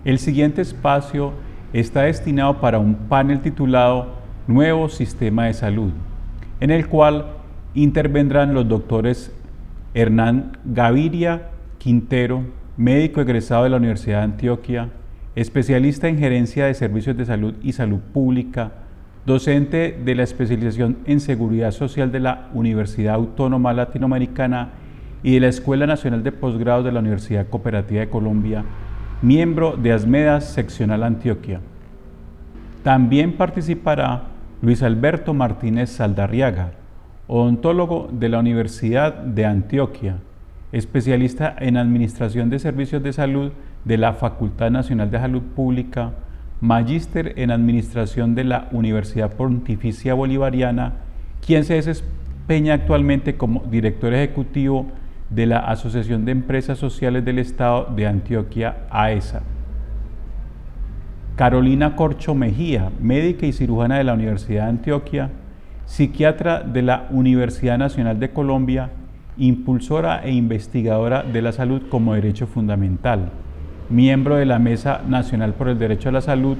El siguiente espacio está destinado para un panel titulado Nuevo Sistema de Salud, en el cual intervendrán los doctores Hernán Gaviria Quintero, médico egresado de la Universidad de Antioquia, especialista en gerencia de servicios de salud y salud pública, docente de la especialización en seguridad social de la Universidad Autónoma Latinoamericana y de la Escuela Nacional de Posgrados de la Universidad Cooperativa de Colombia, miembro de Asmedas Seccional Antioquia. También participará Luis Alberto Martínez Saldarriaga, odontólogo de la Universidad de Antioquia, especialista en Administración de Servicios de Salud de la Facultad Nacional de Salud Pública, magíster en Administración de la Universidad Pontificia Bolivariana, quien se desempeña actualmente como director ejecutivo de la Asociación de Empresas Sociales del Estado de Antioquia, AESA. Carolina Corcho Mejía, médica y cirujana de la Universidad de Antioquia, psiquiatra de la Universidad Nacional de Colombia, impulsora e investigadora de la salud como derecho fundamental, miembro de la Mesa Nacional por el Derecho a la Salud,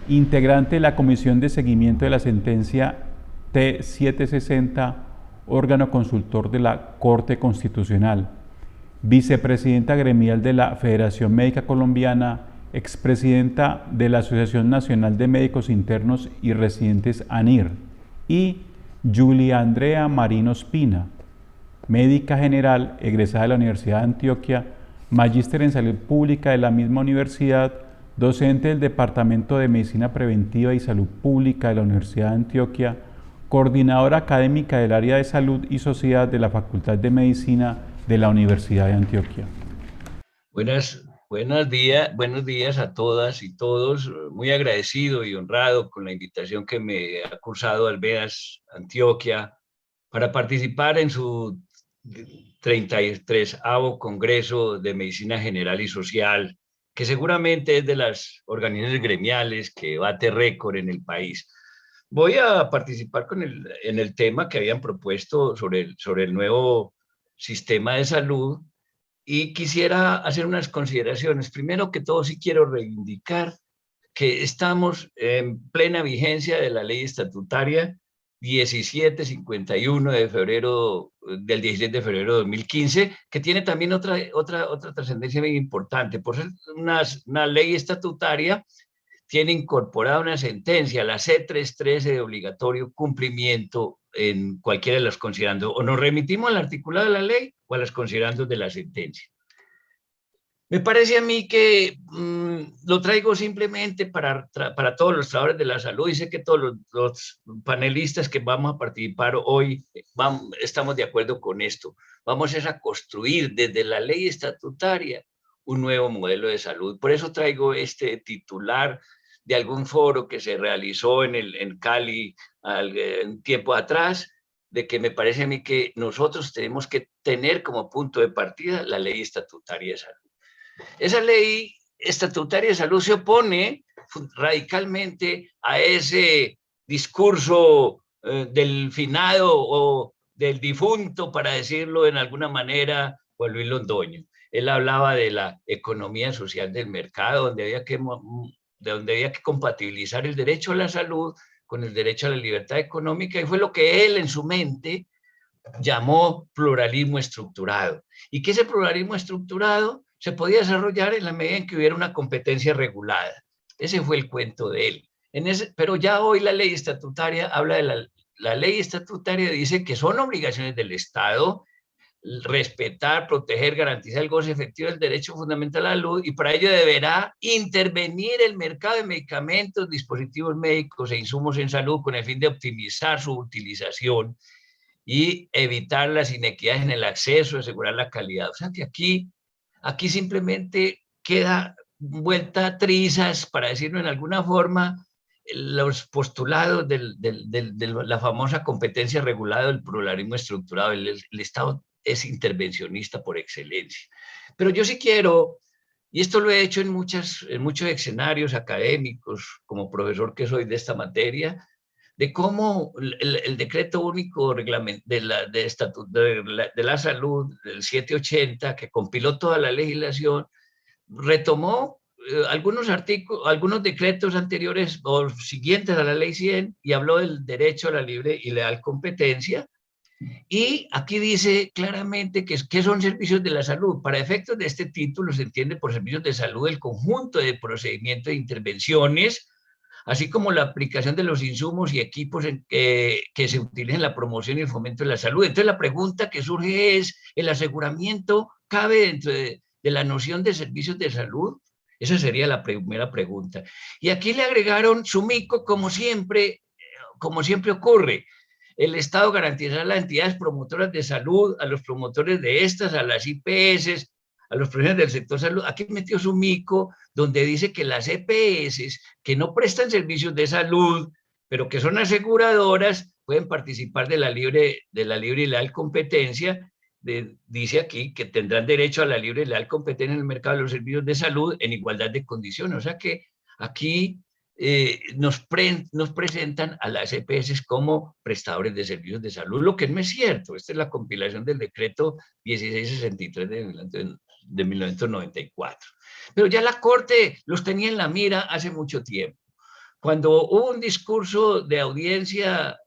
integrante de la Comisión de Seguimiento de la Sentencia T760, órgano consultor de la Corte Constitucional, vicepresidenta gremial de la Federación Médica Colombiana, expresidenta de la Asociación Nacional de Médicos Internos y Residentes ANIR, y Julia Andrea Marino Espina, médica general egresada de la Universidad de Antioquia, magíster en salud pública de la misma universidad, docente del Departamento de Medicina Preventiva y Salud Pública de la Universidad de Antioquia, coordinadora académica del área de salud y sociedad de la Facultad de Medicina de la Universidad de Antioquia. Buenos días a todas y todos. Muy agradecido y honrado con la invitación que me ha cursado Asmedas Antioquia para participar en su 33º Congreso de Medicina General y Social, que seguramente es de las organizaciones gremiales que bate récord en el país. Voy a participar en el tema que habían propuesto sobre el nuevo sistema de salud y quisiera hacer unas consideraciones. Primero que todo, sí quiero reivindicar que estamos en plena vigencia de la ley estatutaria 1751 de febrero, del 17 de febrero de 2015, que tiene también otra trascendencia bien importante. Por ser una ley estatutaria, tiene incorporada una sentencia, la C313 de obligatorio cumplimiento en cualquiera de los considerandos. O nos remitimos al articulado de la ley o a los considerandos de la sentencia. Me parece a mí que lo traigo simplemente para todos los trabajadores de la salud, y sé que todos los panelistas que vamos a participar hoy estamos de acuerdo con esto. Vamos a construir desde la ley estatutaria un nuevo modelo de salud. Por eso traigo este titular de algún foro que se realizó en Cali un tiempo atrás, de que me parece a mí que nosotros tenemos que tener como punto de partida la ley estatutaria de salud. Esa ley estatutaria de salud se opone radicalmente a ese discurso del finado o del difunto, para decirlo en alguna manera, Juan Luis Londoño. Él hablaba de la economía social del mercado, donde había que compatibilizar el derecho a la salud con el derecho a la libertad económica, y fue lo que él en su mente llamó pluralismo estructurado. Y que ese pluralismo estructurado se podía desarrollar en la medida en que hubiera una competencia regulada. Ese fue el cuento de él. Pero ya hoy la ley estatutaria habla de la ley estatutaria, dice que son obligaciones del Estado respetar, proteger, garantizar el goce efectivo del derecho fundamental a la salud, y para ello deberá intervenir el mercado de medicamentos, dispositivos médicos e insumos en salud con el fin de optimizar su utilización y evitar las inequidades en el acceso, asegurar la calidad. O sea que aquí simplemente queda vuelta trizas, para decirlo en alguna forma, los postulados de la famosa competencia regulada del pluralismo estructurado. El Estado es intervencionista por excelencia. Pero yo sí quiero, y esto lo he hecho en muchos escenarios académicos, como profesor que soy de esta materia, de cómo el decreto único de la salud, el 780, que compiló toda la legislación, retomó algunos decretos anteriores o siguientes a la ley 100 y habló del derecho a la libre y leal competencia. Y aquí dice claramente que son servicios de la salud. Para efectos de este título se entiende por servicios de salud el conjunto de procedimientos e intervenciones, así como la aplicación de los insumos y equipos que se utilicen en la promoción y el fomento de la salud. Entonces la pregunta que surge es, ¿el aseguramiento cabe dentro de la noción de servicios de salud? Esa sería la primera pregunta. Y aquí le agregaron SUMICO, como siempre ocurre. El Estado garantizará a las entidades promotoras de salud, a los promotores de estas, a las IPS, a los profesionales del sector salud. Aquí metió SUMICO, donde dice que las EPS que no prestan servicios de salud, pero que son aseguradoras, pueden participar de la libre y leal competencia. Dice aquí que tendrán derecho a la libre y leal competencia en el mercado de los servicios de salud en igualdad de condiciones. O sea que aquí nos presentan a las EPS como prestadores de servicios de salud, lo que no es cierto. Esta es la compilación del decreto 1663 de 1994. Pero ya la Corte los tenía en la mira hace mucho tiempo. Cuando hubo un discurso de audiencia,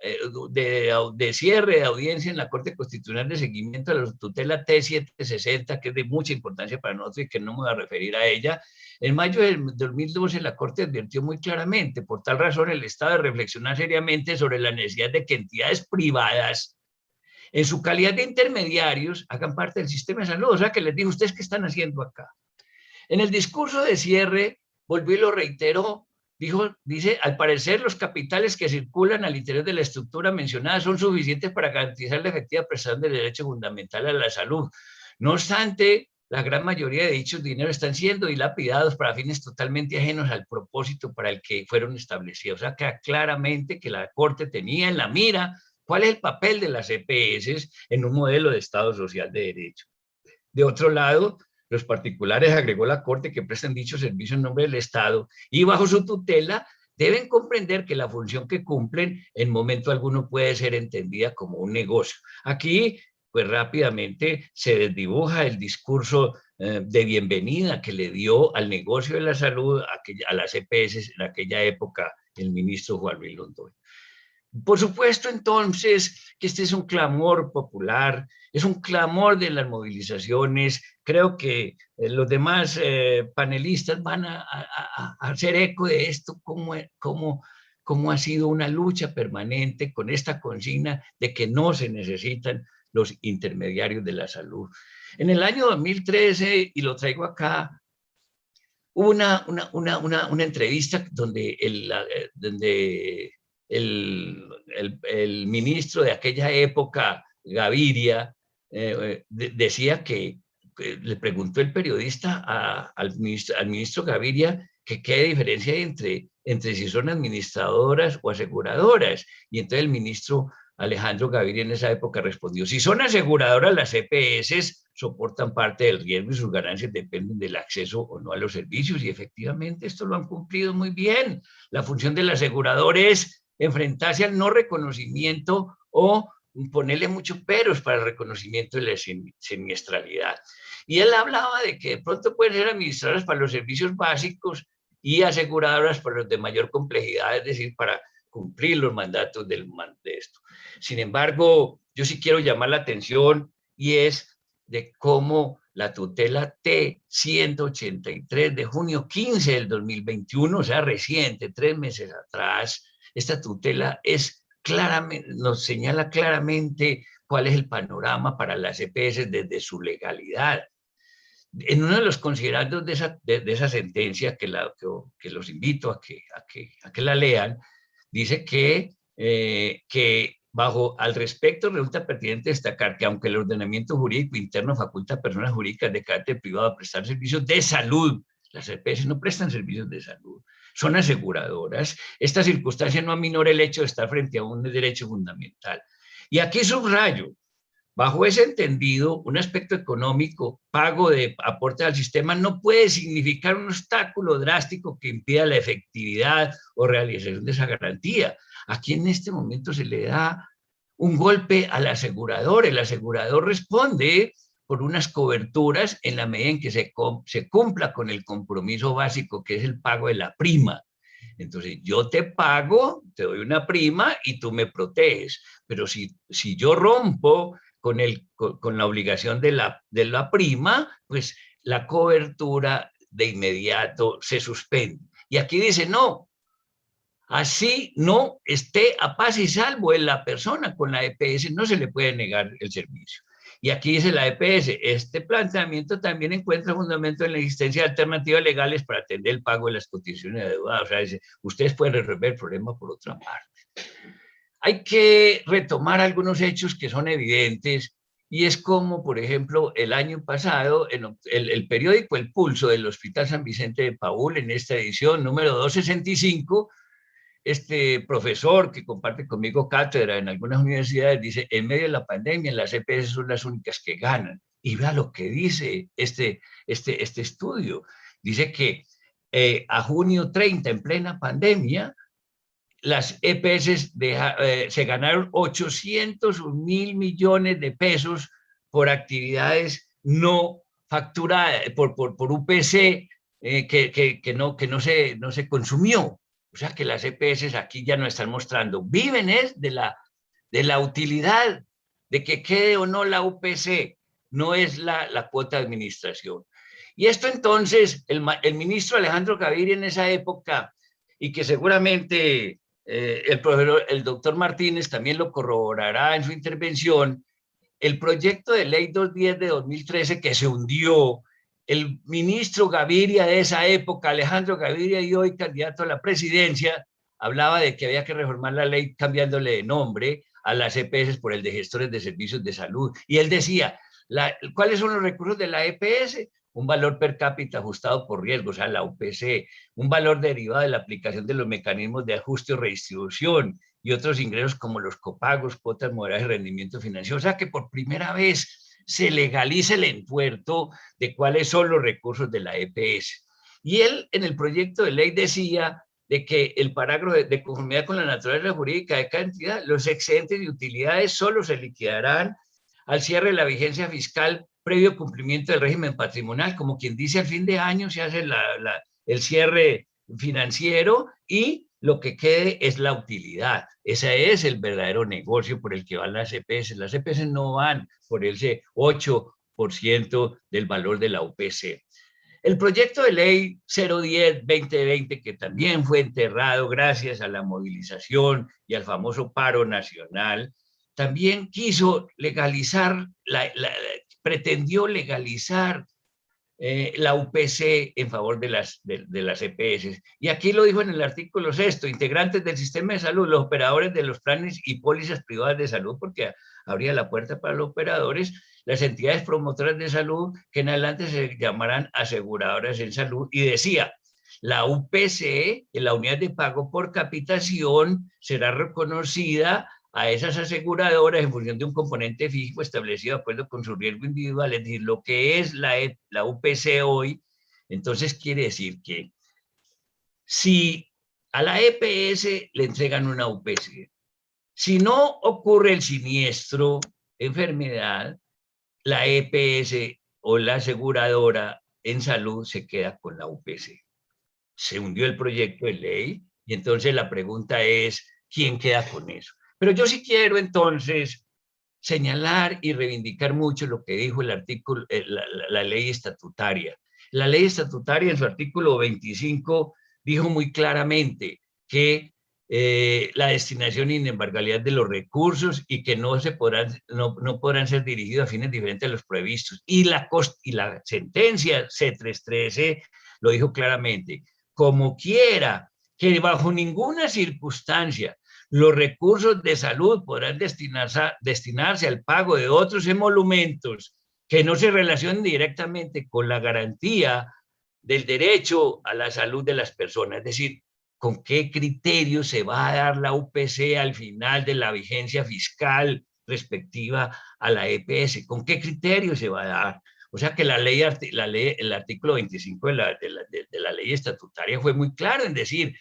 de cierre de audiencia en la Corte Constitucional de seguimiento a la tutela T760, que es de mucha importancia para nosotros y que no me voy a referir a ella, en mayo del 2012 la Corte advirtió muy claramente, por tal razón el Estado debe reflexionar seriamente sobre la necesidad de que entidades privadas, en su calidad de intermediarios, hagan parte del sistema de salud. O sea que les digo, ¿ustedes qué están haciendo acá? En el discurso de cierre, volvió y lo reiteró. Dice, al parecer los capitales que circulan al interior de la estructura mencionada son suficientes para garantizar la efectiva prestación del derecho fundamental a la salud. No obstante, la gran mayoría de dichos dineros están siendo dilapidados para fines totalmente ajenos al propósito para el que fueron establecidos. O sea, queda claramente que la Corte tenía en la mira cuál es el papel de las EPS en un modelo de Estado social de derecho. De otro lado, los particulares, agregó la Corte, que prestan dicho servicio en nombre del Estado y bajo su tutela, deben comprender que la función que cumplen en momento alguno puede ser entendida como un negocio. Aquí, pues rápidamente se desdibuja el discurso de bienvenida que le dio al negocio de la salud a las EPS en aquella época el ministro Juan Luis Londoño. Por supuesto, entonces, que este es un clamor popular, es un clamor de las movilizaciones. Creo que los demás panelistas van a hacer eco de esto, cómo ha sido una lucha permanente con esta consigna de que no se necesitan los intermediarios de la salud. En el año 2013, y lo traigo acá, hubo una entrevista donde el ministro de aquella época, Gaviria, decía que le preguntó el periodista al ministro Gaviria que qué diferencia hay entre si son administradoras o aseguradoras. Y entonces el ministro Alejandro Gaviria en esa época respondió, si son aseguradoras, las EPS soportan parte del riesgo y sus ganancias dependen del acceso o no a los servicios. Y efectivamente esto lo han cumplido muy bien. La función del asegurador es enfrentarse al no reconocimiento o ponerle muchos peros para el reconocimiento de la siniestralidad. Y él hablaba de que de pronto pueden ser administradoras para los servicios básicos y aseguradoras para los de mayor complejidad, es decir, para cumplir los mandatos de esto. Sin embargo, yo sí quiero llamar la atención y es de cómo la tutela T183 de junio 15 del 2021, o sea, reciente, 3 meses atrás, esta tutela nos señala claramente cuál es el panorama para las EPS desde su legalidad. En uno de los considerandos de esa sentencia, que los invito a que la lean, dice que al respecto resulta pertinente destacar que aunque el ordenamiento jurídico interno faculta a personas jurídicas de carácter privado a prestar servicios de salud, las EPS no prestan servicios de salud, son aseguradoras. Esta circunstancia no aminora el hecho de estar frente a un derecho fundamental. Y aquí subrayo, bajo ese entendido, un aspecto económico, pago de aporte al sistema, no puede significar un obstáculo drástico que impida la efectividad o realización de esa garantía. Aquí en este momento se le da un golpe al asegurador. El asegurador responde por unas coberturas en la medida en que se cumpla con el compromiso básico, que es el pago de la prima. Entonces, yo te pago, te doy una prima y tú me proteges. Pero si yo rompo con la obligación de la prima, pues la cobertura de inmediato se suspende. Y aquí dice, no, así no esté a paz y salvo en la persona con la EPS, no se le puede negar el servicio. Y aquí dice la EPS, este planteamiento también encuentra fundamento en la existencia de alternativas legales para atender el pago de las cotizaciones de deuda. O sea, dice, ustedes pueden resolver el problema por otra parte. Hay que retomar algunos hechos que son evidentes, y es como, por ejemplo, el año pasado, en el periódico El Pulso del Hospital San Vicente de Paúl, en esta edición número 265, este profesor que comparte conmigo cátedra en algunas universidades dice, en medio de la pandemia las EPS son las únicas que ganan. Y vea lo que dice este estudio. Dice que a junio 30, en plena pandemia, las EPS se ganaron 801.000 millones de pesos por actividades no facturadas, por UPC que no se consumió. O sea que las EPS aquí ya no están mostrando, viven es de la utilidad, de que quede o no la UPC, no es la cuota de administración. Y esto entonces, el ministro Alejandro Gaviria en esa época, y que seguramente el doctor Martínez también lo corroborará en su intervención, el proyecto de ley 210 de 2013 que se hundió, el ministro Gaviria de esa época, Alejandro Gaviria, y hoy candidato a la presidencia, hablaba de que había que reformar la ley cambiándole de nombre a las EPS por el de gestores de servicios de salud. Y él decía, ¿cuáles son los recursos de la EPS? Un valor per cápita ajustado por riesgo, o sea, la UPC, un valor derivado de la aplicación de los mecanismos de ajuste o redistribución y otros ingresos como los copagos, cuotas moderadas y rendimiento financiero. O sea que por primera vez se legaliza el entuerto de cuáles son los recursos de la EPS. Y él en el proyecto de ley decía de que el parágrafo de conformidad con la naturaleza jurídica de cada entidad, los excedentes de utilidades solo se liquidarán al cierre de la vigencia fiscal previo cumplimiento del régimen patrimonial, como quien dice al fin de año se hace el cierre financiero y lo que quede es la utilidad. Ese es el verdadero negocio por el que van las EPS. Las EPS no van por ese 8% del valor de la UPC. El proyecto de ley 010-2020, que también fue enterrado gracias a la movilización y al famoso paro nacional, también quiso legalizar, pretendió legalizar la UPC en favor de las EPS. Y aquí lo dijo en el artículo 6, integrantes del sistema de salud, los operadores de los planes y pólizas privadas de salud, porque abría la puerta para los operadores, las entidades promotoras de salud, que en adelante se llamarán aseguradoras en salud, y decía, la UPC, la unidad de pago por capitación, será reconocida a esas aseguradoras en función de un componente fijo establecido de acuerdo con su riesgo individual, es decir, lo que es la UPC hoy. Entonces quiere decir que si a la EPS le entregan una UPC, si no ocurre el siniestro, enfermedad, la EPS o la aseguradora en salud se queda con la UPC. Se hundió el proyecto de ley y entonces la pregunta es, ¿quién queda con eso? Pero yo sí quiero entonces señalar y reivindicar mucho lo que dijo el artículo, la ley estatutaria. La ley estatutaria en su artículo 25 dijo muy claramente que la destinación inembargabilidad de los recursos y que no podrán ser dirigidos a fines diferentes a los previstos. Y la sentencia C313 lo dijo claramente, como quiera que bajo ninguna circunstancia los recursos de salud podrán destinarse al pago de otros emolumentos que no se relacionen directamente con la garantía del derecho a la salud de las personas. Es decir, ¿con qué criterio se va a dar la UPC al final de la vigencia fiscal respectiva a la EPS? ¿Con qué criterio se va a dar? O sea que el artículo 25 de la ley estatutaria fue muy claro en decir,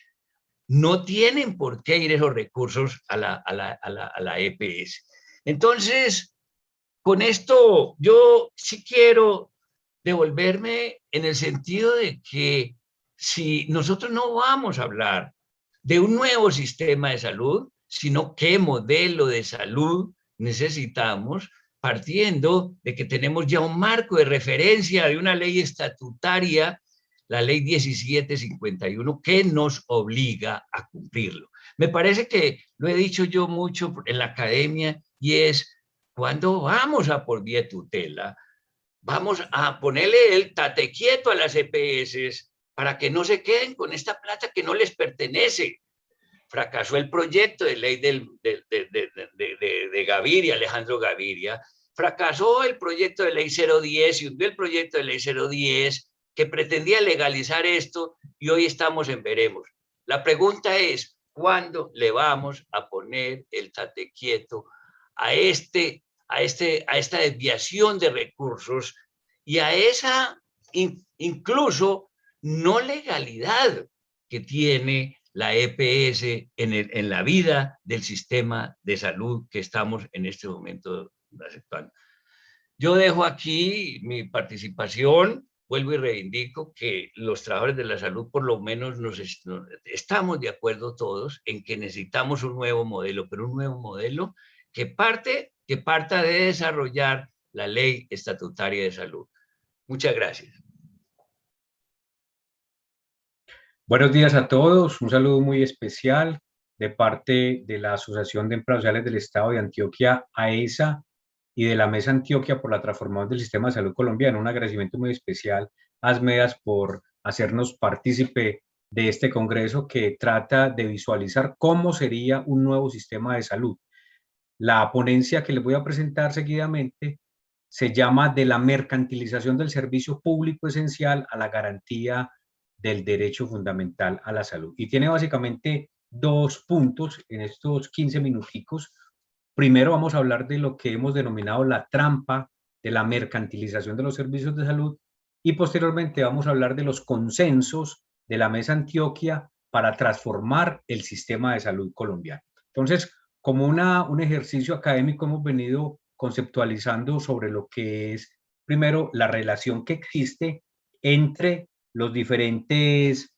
no tienen por qué ir esos recursos a la EPS. Entonces, con esto yo sí quiero devolverme en el sentido de que si nosotros no vamos a hablar de un nuevo sistema de salud, sino qué modelo de salud necesitamos, partiendo de que tenemos ya un marco de referencia de una ley estatutaria, la ley 1751, que nos obliga a cumplirlo. Me parece que lo he dicho yo mucho en la academia y es, cuando vamos a por vía tutela, vamos a ponerle el tate quieto a las EPS para que no se queden con esta plata que no les pertenece. Fracasó el proyecto de ley de Gaviria, Alejandro Gaviria, fracasó el proyecto de ley 010 y hundió el proyecto de ley 010 que pretendía legalizar esto y hoy estamos en veremos. La pregunta es, ¿cuándo le vamos a poner el tate quieto a esta desviación de recursos y a esa incluso no legalidad que tiene la EPS en la vida del sistema de salud que estamos en este momento aceptando? Yo dejo aquí mi participación, vuelvo y reivindico que los trabajadores de la salud por lo menos estamos de acuerdo todos en que necesitamos un nuevo modelo, pero un nuevo modelo que parta de desarrollar la ley estatutaria de salud. Muchas gracias. Buenos días a todos, un saludo muy especial de parte de la Asociación de Empleados Sociales del Estado de Antioquia, AESA, y de la Mesa Antioquia por la transformación del sistema de salud colombiano. Un agradecimiento muy especial a ASMEDAS por hacernos partícipe de este congreso que trata de visualizar cómo sería un nuevo sistema de salud. La ponencia que les voy a presentar seguidamente se llama de la mercantilización del servicio público esencial a la garantía del derecho fundamental a la salud. Y tiene básicamente dos puntos en estos 15 minuticos. Primero vamos a hablar de lo que hemos denominado la trampa de la mercantilización de los servicios de salud y posteriormente vamos a hablar de los consensos de la Mesa Antioquia para transformar el sistema de salud colombiano. Entonces, como un ejercicio académico hemos venido conceptualizando sobre lo que es, primero, la relación que existe entre los diferentes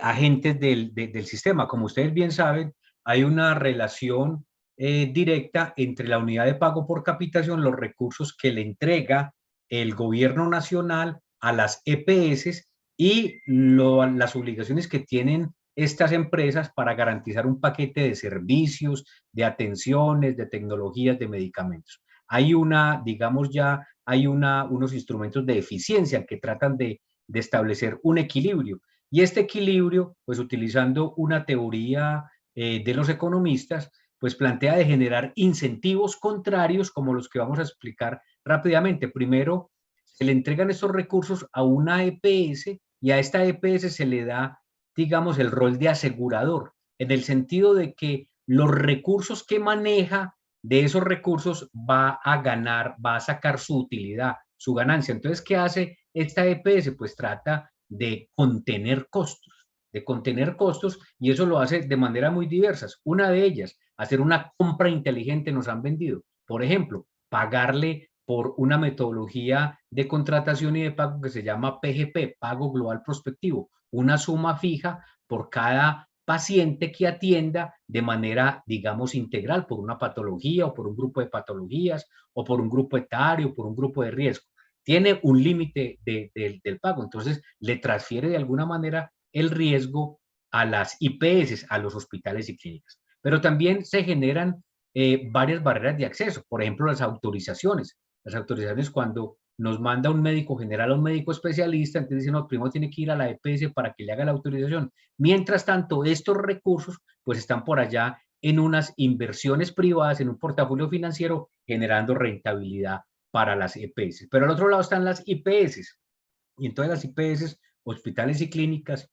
agentes del sistema. Como ustedes bien saben, hay una relación directa entre la unidad de pago por capitación, los recursos que le entrega el gobierno nacional a las EPS y las obligaciones que tienen estas empresas para garantizar un paquete de servicios, de atenciones, de tecnologías, de medicamentos. Hay digamos ya, hay unos instrumentos de eficiencia que tratan de establecer un equilibrio. Y este equilibrio, pues utilizando una teoría de los economistas, pues plantea de generar incentivos contrarios como los que vamos a explicar rápidamente. Primero, se le entregan estos recursos a una EPS y a esta EPS se le da, digamos, el rol de asegurador, en el sentido de que los recursos que maneja, de esos recursos va a sacar su utilidad, su ganancia. Entonces, ¿qué hace esta EPS? Pues trata de contener costos y eso lo hace de manera muy diversas. Una de ellas, hacer una compra inteligente, nos han vendido. Por ejemplo, pagarle por una metodología de contratación y de pago que se llama PGP, Pago Global Prospectivo, una suma fija por cada paciente que atienda de manera, digamos, integral, por una patología o por un grupo de patologías o por un grupo etario o por un grupo de riesgo. Tiene un límite del pago, entonces le transfiere de alguna manera el riesgo a las IPS, a los hospitales y clínicas. Pero también se generan varias barreras de acceso, por ejemplo, las autorizaciones. Las autorizaciones cuando nos manda un médico general a un médico especialista, entonces dice, no, primero tiene que ir a la EPS para que le haga la autorización. Mientras tanto, estos recursos pues están por allá en unas inversiones privadas, en un portafolio financiero, generando rentabilidad para las EPS. Pero al otro lado están las IPS. Y entonces las IPS, hospitales y clínicas,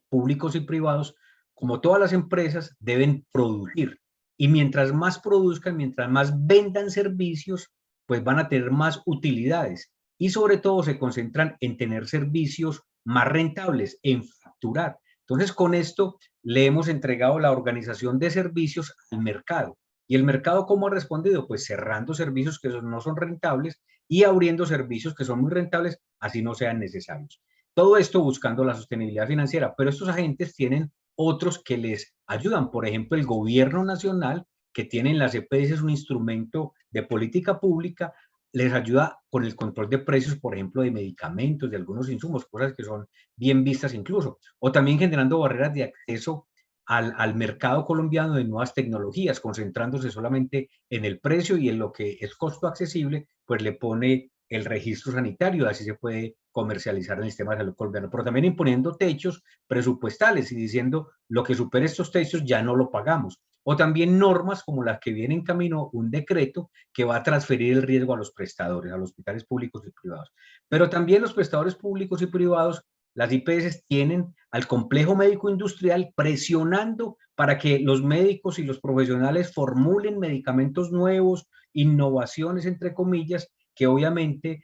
públicos y privados, como todas las empresas, deben producir. Y mientras más produzcan, mientras más vendan servicios, pues van a tener más utilidades. Y sobre todo se concentran en tener servicios más rentables, en facturar. Entonces, con esto le hemos entregado la organización de servicios al mercado. ¿Y el mercado cómo ha respondido? Pues cerrando servicios que no son rentables y abriendo servicios que son muy rentables, así no sean necesarios. Todo esto buscando la sostenibilidad financiera, pero estos agentes tienen otros que les ayudan. Por ejemplo, el gobierno nacional, que tiene en las EPS un instrumento de política pública, les ayuda con el control de precios, por ejemplo, de medicamentos, de algunos insumos, cosas que son bien vistas incluso, o también generando barreras de acceso al mercado colombiano de nuevas tecnologías, concentrándose solamente en el precio y en lo que es costo accesible, pues le pone el registro sanitario, así se puede comercializar en el sistema de salud colombiano, pero también imponiendo techos presupuestales y diciendo lo que supere estos techos ya no lo pagamos. O también normas como las que viene en camino, un decreto que va a transferir el riesgo a los prestadores, a los hospitales públicos y privados. Pero también los prestadores públicos y privados, las IPS tienen al complejo médico industrial presionando para que los médicos y los profesionales formulen medicamentos nuevos, innovaciones entre comillas, que obviamente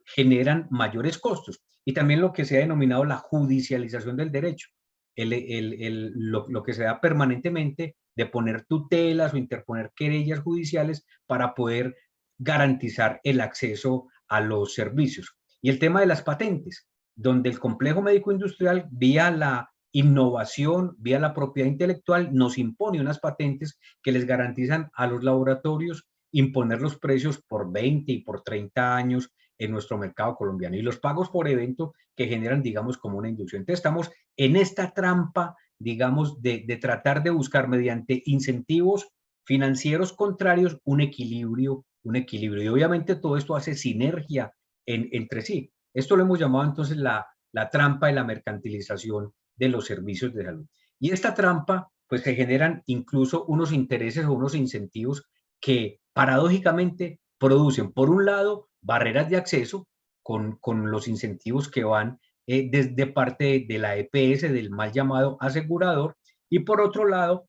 generan mayores costos. Y también lo que se ha denominado la judicialización del derecho, lo que se da permanentemente de poner tutelas o interponer querellas judiciales para poder garantizar el acceso a los servicios. Y el tema de las patentes, donde el complejo médico industrial, vía la innovación, vía la propiedad intelectual, nos impone unas patentes que les garantizan a los laboratorios imponer los precios por 20 y por 30 años en nuestro mercado colombiano, y los pagos por evento que generan, digamos, como una inducción. Entonces estamos en esta trampa, digamos, de tratar de buscar mediante incentivos financieros contrarios un equilibrio, y obviamente todo esto hace sinergia entre sí. Esto lo hemos llamado entonces la trampa de la mercantilización de los servicios de salud. Y esta trampa, pues se generan incluso unos intereses o unos incentivos que paradójicamente producen, por un lado, barreras de acceso con los incentivos que van desde parte de la EPS, del mal llamado asegurador, y por otro lado,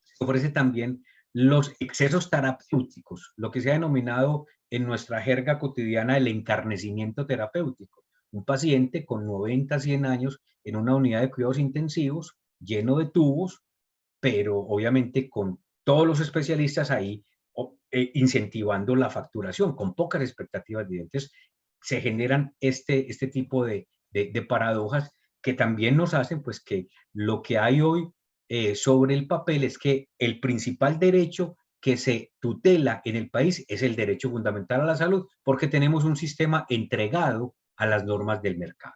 se ofrece también los excesos terapéuticos, lo que se ha denominado en nuestra jerga cotidiana el encarnecimiento terapéutico. Un paciente con 90, 100 años en una unidad de cuidados intensivos, lleno de tubos, pero obviamente con todos los especialistas ahí incentivando la facturación, con pocas expectativas de dientes, se generan este tipo de paradojas que también nos hacen pues que lo que hay hoy sobre el papel es que el principal derecho que se tutela en el país es el derecho fundamental a la salud, porque tenemos un sistema entregado a las normas del mercado.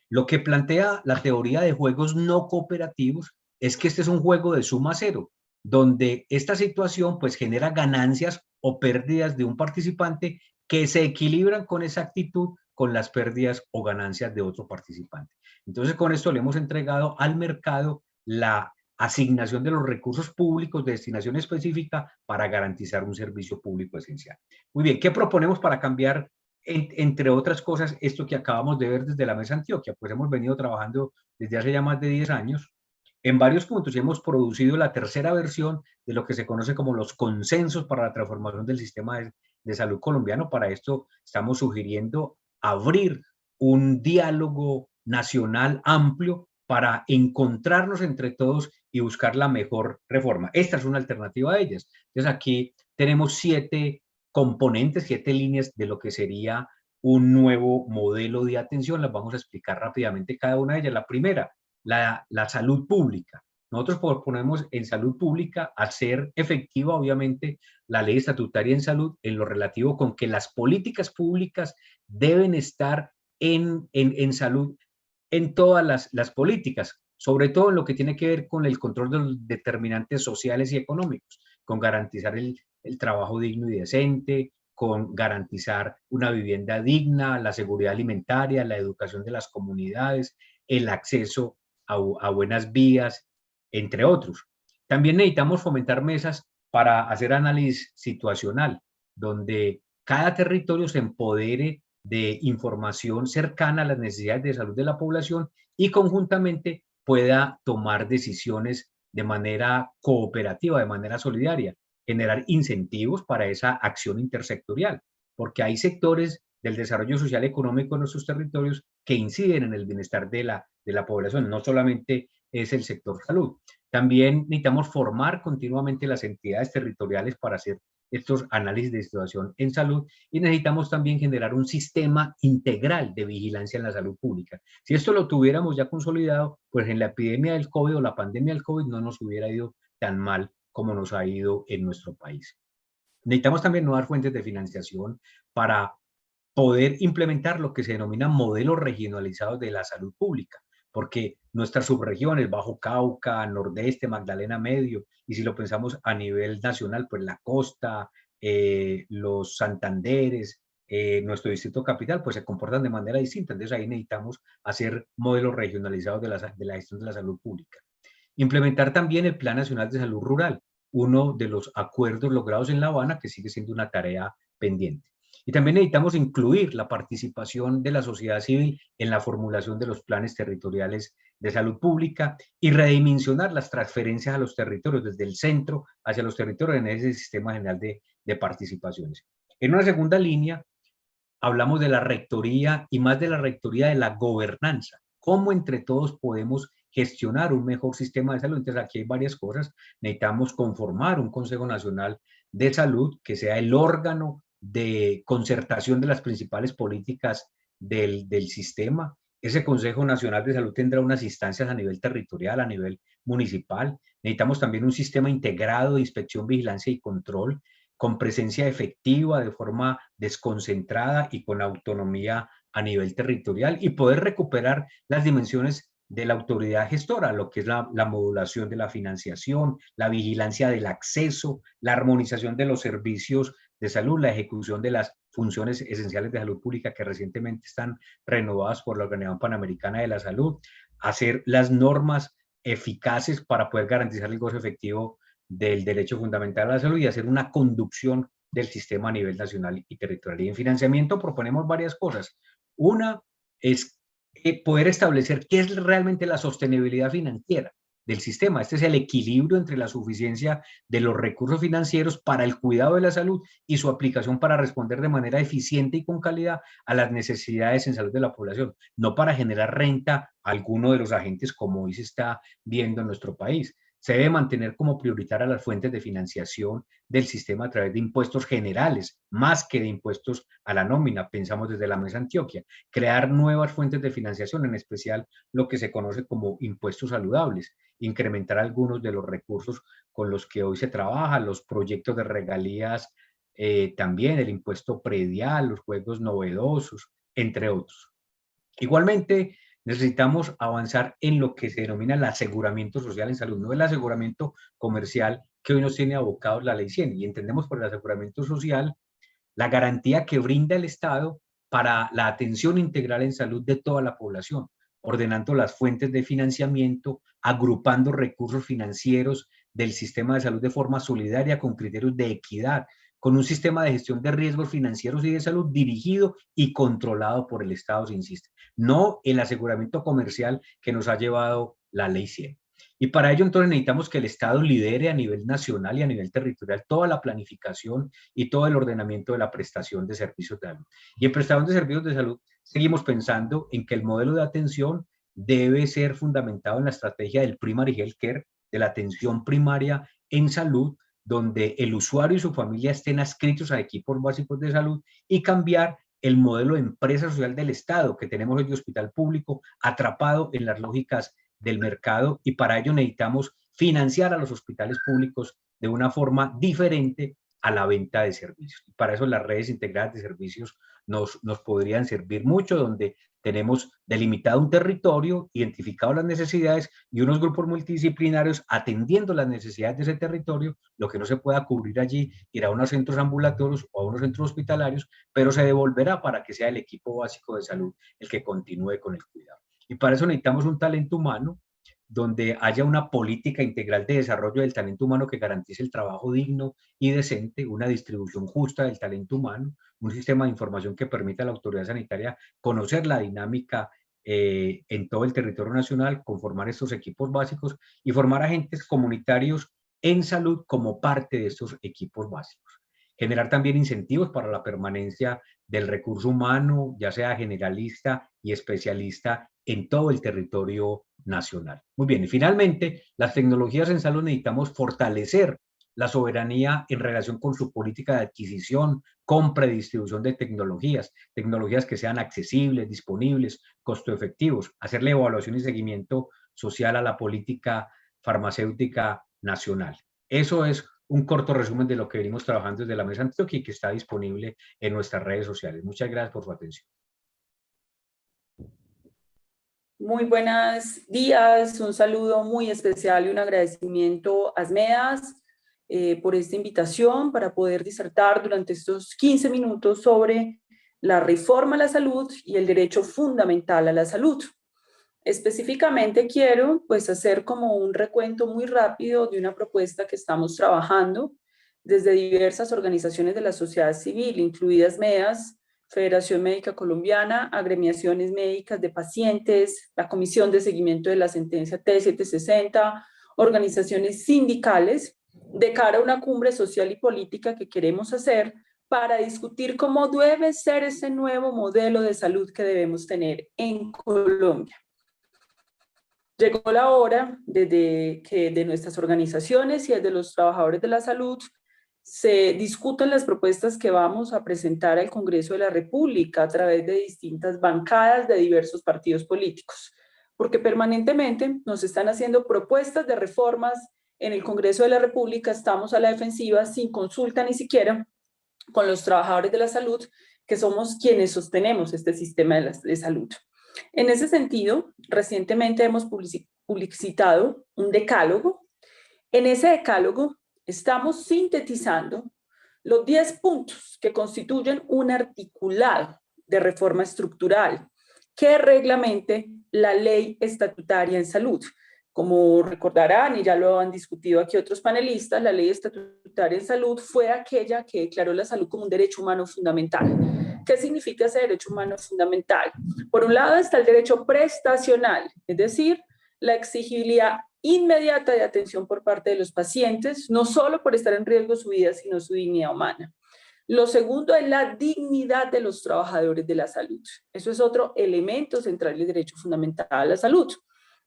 Lo que plantea la teoría de juegos no cooperativos es que este es un juego de suma cero, donde esta situación pues genera ganancias o pérdidas de un participante que se equilibran con exactitud con las pérdidas o ganancias de otro participante. Entonces, con esto le hemos entregado al mercado la asignación de los recursos públicos de destinación específica para garantizar un servicio público esencial. Muy bien, ¿qué proponemos para cambiar, entre otras cosas, esto que acabamos de ver desde la Mesa Antioquia? Pues hemos venido trabajando desde hace ya más de 10 años en varios puntos y hemos producido la tercera versión de lo que se conoce como los consensos para la transformación del sistema de salud colombiano. Para esto estamos sugiriendo abrir un diálogo nacional amplio para encontrarnos entre todos y buscar la mejor reforma. Esta es una alternativa a ellas. Entonces aquí tenemos 7 componentes, 7 líneas de lo que sería un nuevo modelo de atención. Las vamos a explicar rápidamente cada una de ellas. La primera, la salud pública. Nosotros proponemos en salud pública hacer efectiva, obviamente, la ley estatutaria en salud en lo relativo con que las políticas públicas deben estar en salud en todas las políticas, sobre todo en lo que tiene que ver con el control de los determinantes sociales y económicos, con garantizar el trabajo digno y decente, con garantizar una vivienda digna, la seguridad alimentaria, la educación de las comunidades, el acceso a buenas vías, entre otros. También necesitamos fomentar mesas para hacer análisis situacional, donde cada territorio se empodere de información cercana a las necesidades de salud de la población y conjuntamente pueda tomar decisiones de manera cooperativa, de manera solidaria, generar incentivos para esa acción intersectorial, porque hay sectores del desarrollo social y económico en nuestros territorios que inciden en el bienestar de la población, no solamente es el sector salud. También necesitamos formar continuamente las entidades territoriales para hacer estos análisis de situación en salud y necesitamos también generar un sistema integral de vigilancia en la salud pública. Si esto lo tuviéramos ya consolidado, pues en la epidemia del COVID o la pandemia del COVID no nos hubiera ido tan mal como nos ha ido en nuestro país. Necesitamos también nuevas fuentes de financiación para poder implementar lo que se denomina modelos regionalizados de la salud pública, porque nuestras subregiones, Bajo Cauca, Nordeste, Magdalena Medio, y si lo pensamos a nivel nacional, pues la costa, los Santanderes, nuestro distrito capital, pues se comportan de manera distinta. Entonces ahí necesitamos hacer modelos regionalizados de la gestión de la salud pública. Implementar también el Plan Nacional de Salud Rural, uno de los acuerdos logrados en La Habana, que sigue siendo una tarea pendiente. Y también necesitamos incluir la participación de la sociedad civil en la formulación de los planes territoriales de salud pública y redimensionar las transferencias a los territorios desde el centro hacia los territorios en ese sistema general de participaciones. En una segunda línea, hablamos de la rectoría y más de la rectoría de la gobernanza. ¿Cómo entre todos podemos gestionar un mejor sistema de salud? Entonces aquí hay varias cosas. Necesitamos conformar un Consejo Nacional de Salud que sea el órgano de concertación de las principales políticas del sistema. Ese Consejo Nacional de Salud tendrá unas instancias a nivel territorial, a nivel municipal. Necesitamos también un sistema integrado de inspección, vigilancia y control con presencia efectiva, de forma desconcentrada y con autonomía a nivel territorial y poder recuperar las dimensiones de la autoridad gestora, lo que es la modulación de la financiación, la vigilancia del acceso, la armonización de los servicios de salud, la ejecución de las funciones esenciales de salud pública que recientemente están renovadas por la Organización Panamericana de la Salud, hacer las normas eficaces para poder garantizar el goce efectivo del derecho fundamental a la salud y hacer una conducción del sistema a nivel nacional y territorial. Y en financiamiento proponemos varias cosas. Una es poder establecer qué es realmente la sostenibilidad financiera del sistema. Este es el equilibrio entre la suficiencia de los recursos financieros para el cuidado de la salud y su aplicación para responder de manera eficiente y con calidad a las necesidades en salud de la población, no para generar renta a alguno de los agentes como hoy se está viendo en nuestro país. Se debe mantener como prioritaria las fuentes de financiación del sistema a través de impuestos generales, más que de impuestos a la nómina. Pensamos desde la Mesa Antioquia, crear nuevas fuentes de financiación, en especial lo que se conoce como impuestos saludables, incrementar algunos de los recursos con los que hoy se trabaja, los proyectos de regalías, también el impuesto predial, los juegos novedosos, entre otros. Igualmente, necesitamos avanzar en lo que se denomina el aseguramiento social en salud, no el aseguramiento comercial que hoy nos tiene abocados la Ley 100. Y entendemos por el aseguramiento social la garantía que brinda el Estado para la atención integral en salud de toda la población, ordenando las fuentes de financiamiento, agrupando recursos financieros del sistema de salud de forma solidaria con criterios de equidad, con un sistema de gestión de riesgos financieros y de salud dirigido y controlado por el Estado, se insiste, no el aseguramiento comercial que nos ha llevado la Ley 100. Y para ello entonces necesitamos que el Estado lidere a nivel nacional y a nivel territorial toda la planificación y todo el ordenamiento de la prestación de servicios de salud. Y en prestación de servicios de salud seguimos pensando en que el modelo de atención debe ser fundamentado en la estrategia del primary health care, de la atención primaria en salud, donde el usuario y su familia estén adscritos a equipos básicos de salud y cambiar el modelo de empresa social del Estado que tenemos hoy de hospital público atrapado en las lógicas del mercado, y para ello necesitamos financiar a los hospitales públicos de una forma diferente a la venta de servicios. Y para eso las redes integradas de servicios nos podrían servir mucho, donde tenemos delimitado un territorio, identificado las necesidades y unos grupos multidisciplinarios atendiendo las necesidades de ese territorio. Lo que no se pueda cubrir allí irá a unos centros ambulatorios o a unos centros hospitalarios, pero se devolverá para que sea el equipo básico de salud el que continúe con el cuidado. Y para eso necesitamos un talento humano, donde haya una política integral de desarrollo del talento humano que garantice el trabajo digno y decente, una distribución justa del talento humano, un sistema de información que permita a la autoridad sanitaria conocer la dinámica en todo el territorio nacional, conformar estos equipos básicos y formar agentes comunitarios en salud como parte de estos equipos básicos. Generar también incentivos para la permanencia del recurso humano, ya sea generalista y especialista en todo el territorio nacional. Muy bien, y finalmente, las tecnologías en salud necesitamos fortalecer la soberanía en relación con su política de adquisición, compra y distribución de tecnologías, tecnologías que sean accesibles, disponibles, costo efectivos, hacerle evaluación y seguimiento social a la política farmacéutica nacional. Eso es un corto resumen de lo que venimos trabajando desde la Mesa Antioquia y que está disponible en nuestras redes sociales. Muchas gracias por su atención. Muy buenos días, un saludo muy especial y un agradecimiento a ASMEAS por esta invitación para poder disertar durante estos 15 minutos sobre la reforma a la salud y el derecho fundamental a la salud. Específicamente quiero hacer como un recuento muy rápido de una propuesta que estamos trabajando desde diversas organizaciones de la sociedad civil, incluidas MEAS, Federación Médica Colombiana, agremiaciones médicas de pacientes, la Comisión de Seguimiento de la Sentencia T760, organizaciones sindicales, de cara a una cumbre social y política que queremos hacer para discutir cómo debe ser ese nuevo modelo de salud que debemos tener en Colombia. Llegó la hora desde que de nuestras organizaciones y desde los trabajadores de la salud se discutan las propuestas que vamos a presentar al Congreso de la República a través de distintas bancadas de diversos partidos políticos, porque permanentemente nos están haciendo propuestas de reformas en el Congreso de la República, estamos a la defensiva sin consulta ni siquiera con los trabajadores de la salud, que somos quienes sostenemos este sistema de salud. En ese sentido, recientemente hemos publicitado un decálogo. En ese decálogo estamos sintetizando los 10 puntos que constituyen un articulado de reforma estructural que reglamente la ley estatutaria en salud. Como recordarán, y ya lo han discutido aquí otros panelistas, la ley estatutaria en salud fue aquella que declaró la salud como un derecho humano fundamental. ¿Qué significa ese derecho humano fundamental? Por un lado está el derecho prestacional, es decir, la exigibilidad inmediata de atención por parte de los pacientes, no solo por estar en riesgo su vida, sino su dignidad humana. Lo segundo es la dignidad de los trabajadores de la salud. Eso es otro elemento central del derecho fundamental a la salud.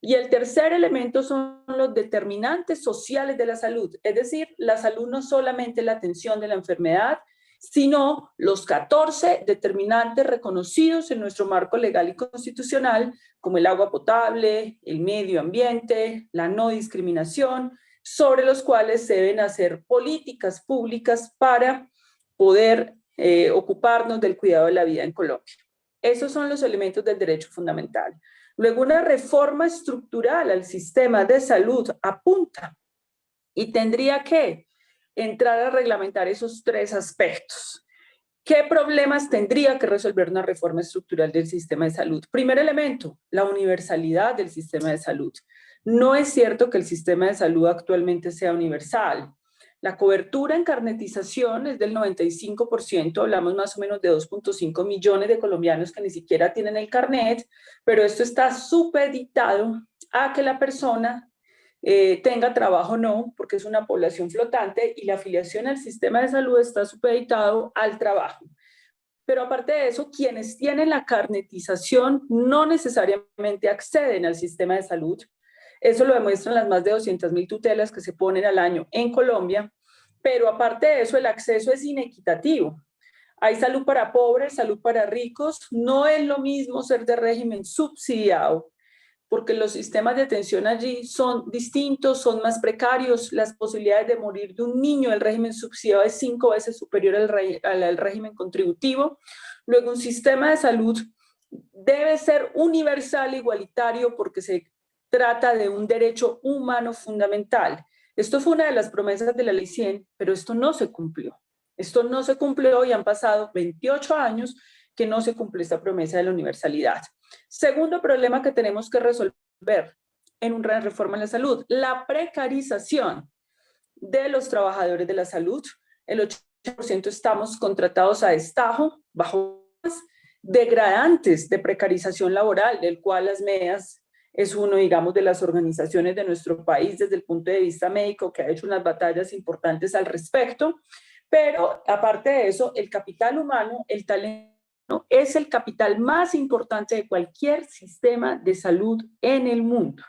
Y el tercer elemento son los determinantes sociales de la salud, es decir, la salud no solamente la atención de la enfermedad, sino los 14 determinantes reconocidos en nuestro marco legal y constitucional, como el agua potable, el medio ambiente, la no discriminación, sobre los cuales se deben hacer políticas públicas para poder ocuparnos del cuidado de la vida en Colombia. Esos son los elementos del derecho fundamental. Luego, una reforma estructural al sistema de salud apunta y tendría que entrar a reglamentar esos 3 aspectos. ¿Qué problemas tendría que resolver una reforma estructural del sistema de salud? Primer elemento, la universalidad del sistema de salud. No es cierto que el sistema de salud actualmente sea universal. La cobertura en carnetización es del 95%, hablamos más o menos de 2.5 millones de colombianos que ni siquiera tienen el carnet, pero esto está supeditado a que la persona tenga trabajo o no, porque es una población flotante y la afiliación al sistema de salud está supeditado al trabajo. Pero aparte de eso, quienes tienen la carnetización no necesariamente acceden al sistema de salud. Eso lo demuestran las más de 200.000 tutelas que se ponen al año en Colombia, pero aparte de eso el acceso es inequitativo. Hay salud para pobres, salud para ricos, no es lo mismo ser de régimen subsidiado, porque los sistemas de atención allí son distintos, son más precarios, las posibilidades de morir de un niño del régimen subsidiado es 5 veces superior al régimen contributivo. Luego, un sistema de salud debe ser universal, igualitario, porque se trata de un derecho humano fundamental. Esto fue una de las promesas de la Ley 100, pero esto no se cumplió. Esto no se cumplió y han pasado 28 años que no se cumple esta promesa de la universalidad. Segundo problema que tenemos que resolver en una reforma en la salud, la precarización de los trabajadores de la salud. El 80% estamos contratados a destajo, bajo degradantes de precarización laboral, del cual las MEAS es uno, digamos, de las organizaciones de nuestro país desde el punto de vista médico que ha hecho unas batallas importantes al respecto, pero aparte de eso, el capital humano, el talento es el capital más importante de cualquier sistema de salud en el mundo.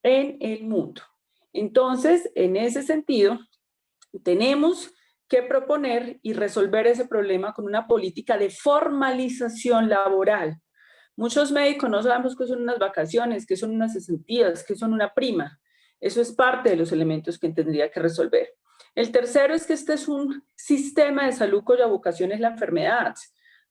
En el mundo. Entonces, en ese sentido, tenemos que proponer y resolver ese problema con una política de formalización laboral. Muchos médicos no sabemos qué son unas vacaciones, qué son unas cesantías, qué son una prima. Eso es parte de los elementos que tendría que resolver. El tercero es que este es un sistema de salud cuya vocación es la enfermedad.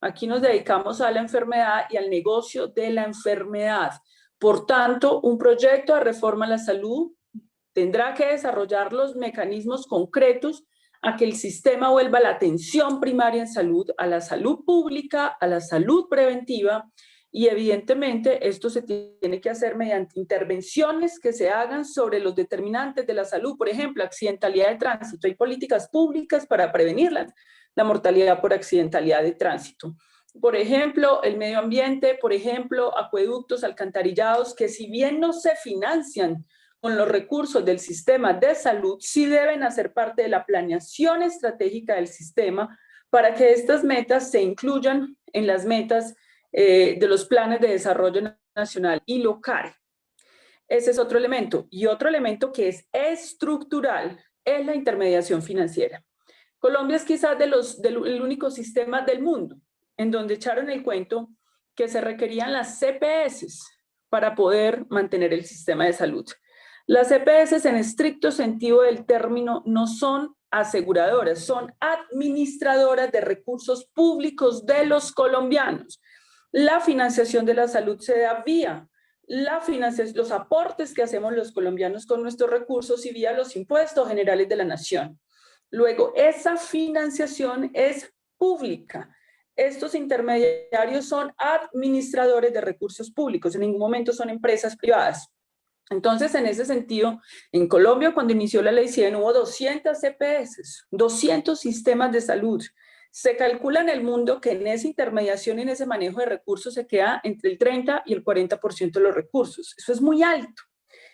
Aquí nos dedicamos a la enfermedad y al negocio de la enfermedad. Por tanto, un proyecto de reforma a la salud tendrá que desarrollar los mecanismos concretos a que el sistema vuelva a la atención primaria en salud, a la salud pública, a la salud preventiva, y evidentemente esto se tiene que hacer mediante intervenciones que se hagan sobre los determinantes de la salud, por ejemplo, accidentalidad de tránsito. Hay políticas públicas para prevenir la mortalidad por accidentalidad de tránsito. Por ejemplo, el medio ambiente, por ejemplo, acueductos, alcantarillados, que si bien no se financian con los recursos del sistema de salud, sí deben hacer parte de la planeación estratégica del sistema para que estas metas se incluyan en las metas de los planes de desarrollo nacional y local. Ese es otro elemento. Y otro elemento que es estructural es la intermediación financiera. Colombia es quizás el único sistema del mundo en donde echaron el cuento que se requerían las CPS para poder mantener el sistema de salud. Las CPS en estricto sentido del término no son aseguradoras, son administradoras de recursos públicos de los colombianos. La financiación de la salud se da vía los aportes que hacemos los colombianos con nuestros recursos y vía los impuestos generales de la nación. Luego, esa financiación es pública. Estos intermediarios son administradores de recursos públicos, en ningún momento son empresas privadas. Entonces, en ese sentido, en Colombia, cuando inició la Ley 100, hubo 200 CPS, 200 sistemas de salud. Se calcula en el mundo que en esa intermediación y en ese manejo de recursos se queda entre el 30 y el 40% de los recursos. Eso es muy alto.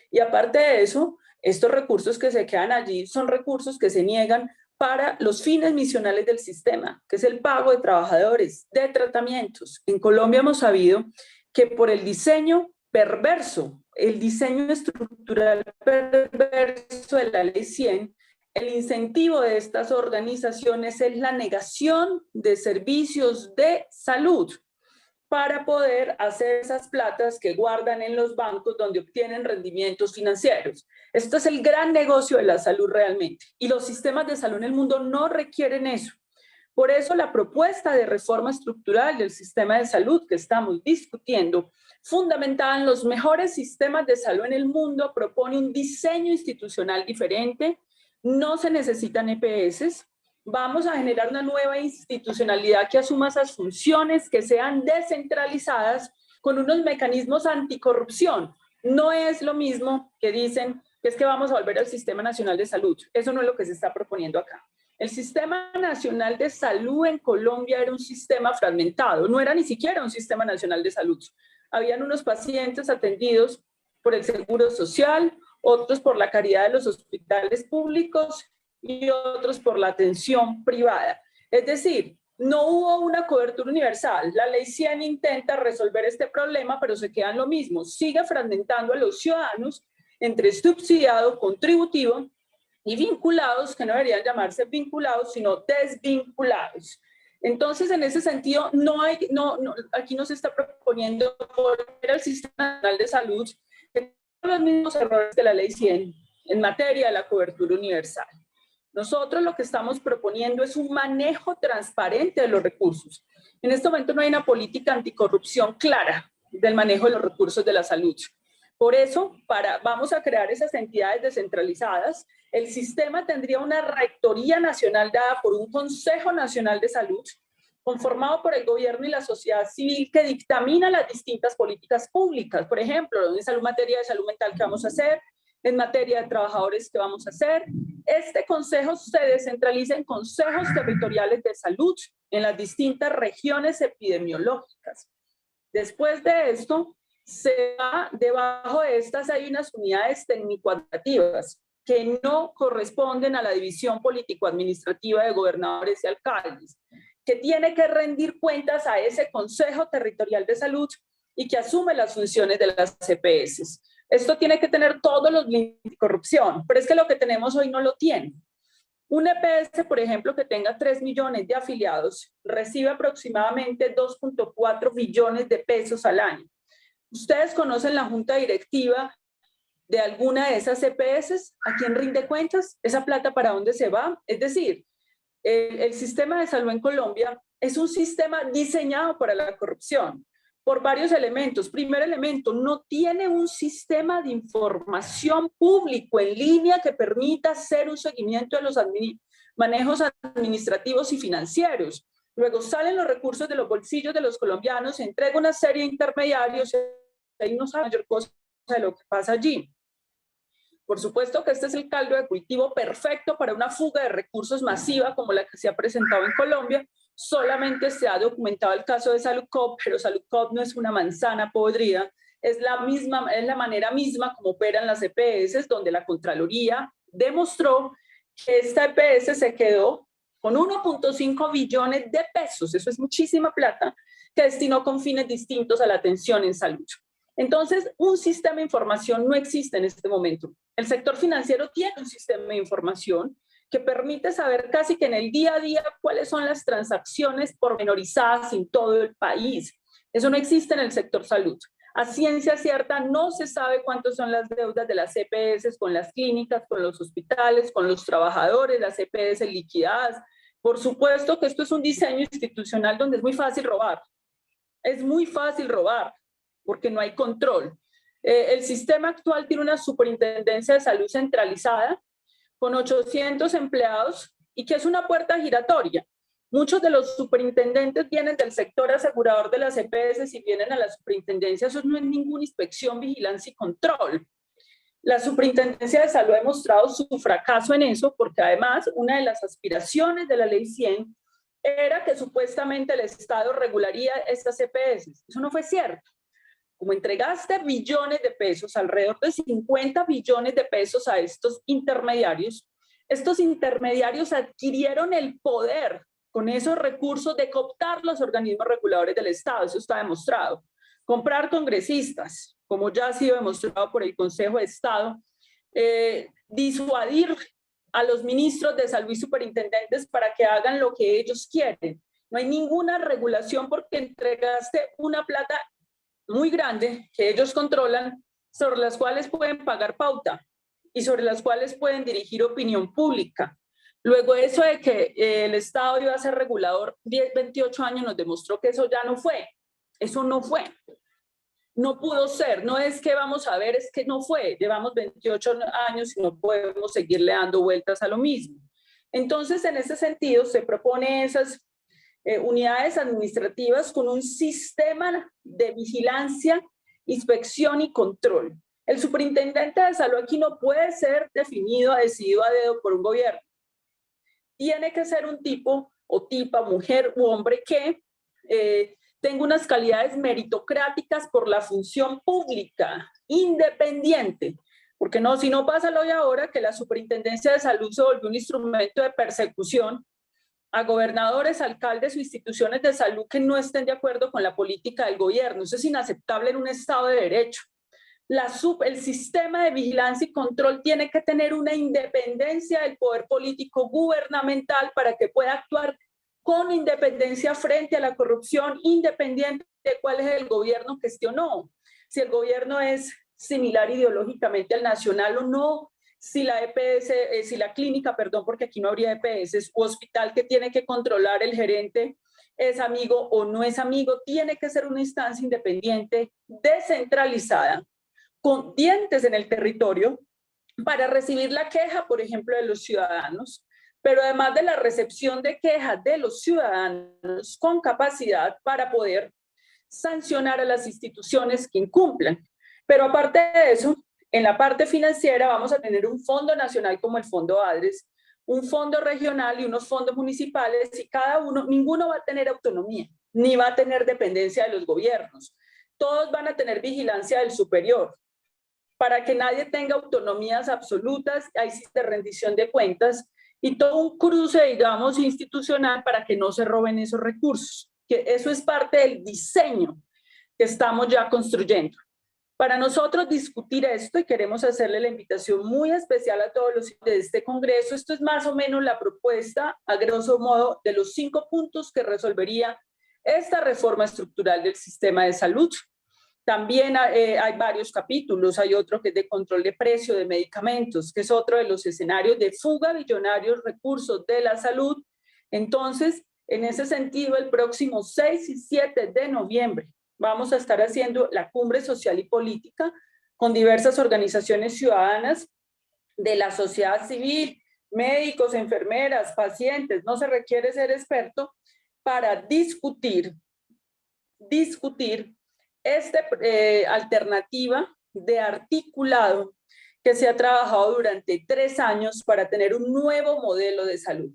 Y aparte de eso, estos recursos que se quedan allí son recursos que se niegan para los fines misionales del sistema, que es el pago de trabajadores, de tratamientos. En Colombia hemos sabido que por el diseño perverso, el diseño estructural perverso de la Ley 100, el incentivo de estas organizaciones es la negación de servicios de salud para poder hacer esas platas que guardan en los bancos donde obtienen rendimientos financieros. Esto es el gran negocio de la salud realmente. Y los sistemas de salud en el mundo no requieren eso. Por eso la propuesta de reforma estructural del sistema de salud que estamos discutiendo, fundamentada en los mejores sistemas de salud en el mundo, propone un diseño institucional diferente. No se necesitan EPS. Vamos a generar una nueva institucionalidad que asuma esas funciones, que sean descentralizadas con unos mecanismos anticorrupción. No es lo mismo que dicen que es que vamos a volver al Sistema Nacional de Salud. Eso no es lo que se está proponiendo acá. El Sistema Nacional de Salud en Colombia era un sistema fragmentado, no era ni siquiera un Sistema Nacional de Salud. Habían unos pacientes atendidos por el Seguro Social, otros por la caridad de los hospitales públicos y otros por la atención privada. Es decir, no hubo una cobertura universal. La Ley 100 intenta resolver este problema, pero se queda en lo mismo. Sigue fragmentando a los ciudadanos entre subsidiado, contributivo y vinculados, que no deberían llamarse vinculados, sino desvinculados. Entonces, en ese sentido, aquí no se está proponiendo volver al Sistema Nacional de Salud, que tiene los mismos errores de la Ley 100 en materia de la cobertura universal. Nosotros lo que estamos proponiendo es un manejo transparente de los recursos. En este momento no hay una política anticorrupción clara del manejo de los recursos de la salud. Por eso, vamos a crear esas entidades descentralizadas. El sistema tendría una rectoría nacional dada por un Consejo Nacional de Salud, conformado por el gobierno y la sociedad civil, que dictamina las distintas políticas públicas. Por ejemplo, en materia de salud mental, ¿qué vamos a hacer? En materia de trabajadores, ¿qué vamos a hacer? Este consejo se descentraliza en consejos territoriales de salud en las distintas regiones epidemiológicas. Después de esto, debajo de estas hay unas unidades técnico-administrativas que no corresponden a la división político-administrativa de gobernadores y alcaldes, que tiene que rendir cuentas a ese Consejo Territorial de Salud y que asume las funciones de las EPS. Esto tiene que tener todos los límites de corrupción, pero es que lo que tenemos hoy no lo tiene. Un EPS, por ejemplo, que tenga 3 millones de afiliados, recibe aproximadamente 2.4 billones de pesos al año. ¿Ustedes conocen la junta directiva de alguna de esas EPS? ¿A quién rinde cuentas? ¿Esa plata para dónde se va? Es decir, el sistema de salud en Colombia es un sistema diseñado para la corrupción por varios elementos. Primer elemento, no tiene un sistema de información público en línea que permita hacer un seguimiento de los manejos administrativos y financieros. Luego salen los recursos de los bolsillos de los colombianos, se entrega una serie de intermediarios y ahí no sabe mayor cosa de lo que pasa allí. Por supuesto que este es el caldo de cultivo perfecto para una fuga de recursos masiva como la que se ha presentado en Colombia. Solamente se ha documentado el caso de Saludcop, pero Saludcop no es una manzana podrida, es la manera misma como operan las EPS, donde la Contraloría demostró que esta EPS se quedó con 1.5 billones de pesos, eso es muchísima plata, que destinó con fines distintos a la atención en salud. Entonces, un sistema de información no existe en este momento. El sector financiero tiene un sistema de información que permite saber casi que en el día a día cuáles son las transacciones pormenorizadas en todo el país. Eso no existe en el sector salud. A ciencia cierta no se sabe cuántas son las deudas de las EPS con las clínicas, con los hospitales, con los trabajadores, las EPS liquidadas. Por supuesto que esto es un diseño institucional donde es muy fácil robar. Es muy fácil robar porque no hay control. El sistema actual tiene una superintendencia de salud centralizada con 800 empleados y que es una puerta giratoria. Muchos de los superintendentes vienen del sector asegurador de las EPS y vienen a la superintendencia. Eso no es ninguna inspección, vigilancia y control. La superintendencia de salud ha demostrado su fracaso en eso porque además una de las aspiraciones de la ley 100 era que supuestamente el Estado regularía estas EPS. Eso no fue cierto. Como entregaste billones de pesos, alrededor de 50 billones de pesos a estos intermediarios adquirieron el poder con esos recursos de cooptar los organismos reguladores del Estado. Eso está demostrado. Comprar congresistas, como ya ha sido demostrado por el Consejo de Estado, disuadir a los ministros de salud y superintendentes para que hagan lo que ellos quieren. No hay ninguna regulación porque entregaste una plata muy grande que ellos controlan, sobre las cuales pueden pagar pauta y sobre las cuales pueden dirigir opinión pública. Luego eso de que el Estado iba a ser regulador 28 años nos demostró que eso ya no fue. Eso no fue. No pudo ser. No es que vamos a ver, es que no fue. Llevamos 28 años y no podemos seguirle dando vueltas a lo mismo. Entonces, en ese sentido, se propone esas unidades administrativas con un sistema de vigilancia, inspección y control. El superintendente de salud aquí no puede ser definido, decidido a dedo por un gobierno. Tiene que ser un tipo o tipa, mujer u hombre que tenga unas calidades meritocráticas por la función pública, independiente. Porque no, si no pasa lo de ahora, que la superintendencia de salud se volvió un instrumento de persecución a gobernadores, alcaldes o instituciones de salud que no estén de acuerdo con la política del gobierno. Eso es inaceptable en un Estado de Derecho. El sistema de vigilancia y control tiene que tener una independencia del poder político gubernamental para que pueda actuar con independencia frente a la corrupción, independiente de cuál es el gobierno que esté o no. Si el gobierno es similar ideológicamente al nacional o no, si la EPS, si la clínica, perdón, porque aquí no habría EPS, u hospital que tiene que controlar el gerente es amigo o no es amigo, tiene que ser una instancia independiente, descentralizada, con dientes en el territorio, para recibir la queja, por ejemplo, de los ciudadanos, pero además de la recepción de quejas de los ciudadanos con capacidad para poder sancionar a las instituciones que incumplan. Pero aparte de eso, en la parte financiera vamos a tener un fondo nacional como el Fondo ADRES, un fondo regional y unos fondos municipales y cada uno, ninguno va a tener autonomía, ni va a tener dependencia de los gobiernos. Todos van a tener vigilancia del superior. Para que nadie tenga autonomías absolutas, hay de rendición de cuentas y todo un cruce, digamos, institucional para que no se roben esos recursos, que eso es parte del diseño que estamos ya construyendo. Para nosotros discutir esto, y queremos hacerle la invitación muy especial a todos los de este congreso, esto es más o menos la propuesta, a grosso modo, de los 5 puntos que resolvería esta reforma estructural del sistema de salud. También hay varios capítulos, hay otro que es de control de precio de medicamentos, que es otro de los escenarios de fuga de millonarios recursos de la salud. Entonces, en ese sentido, el próximo 6 y 7 de noviembre, vamos a estar haciendo la cumbre social y política con diversas organizaciones ciudadanas de la sociedad civil, médicos, enfermeras, pacientes, no se requiere ser experto para discutir esta alternativa de articulado que se ha trabajado durante 3 años para tener un nuevo modelo de salud,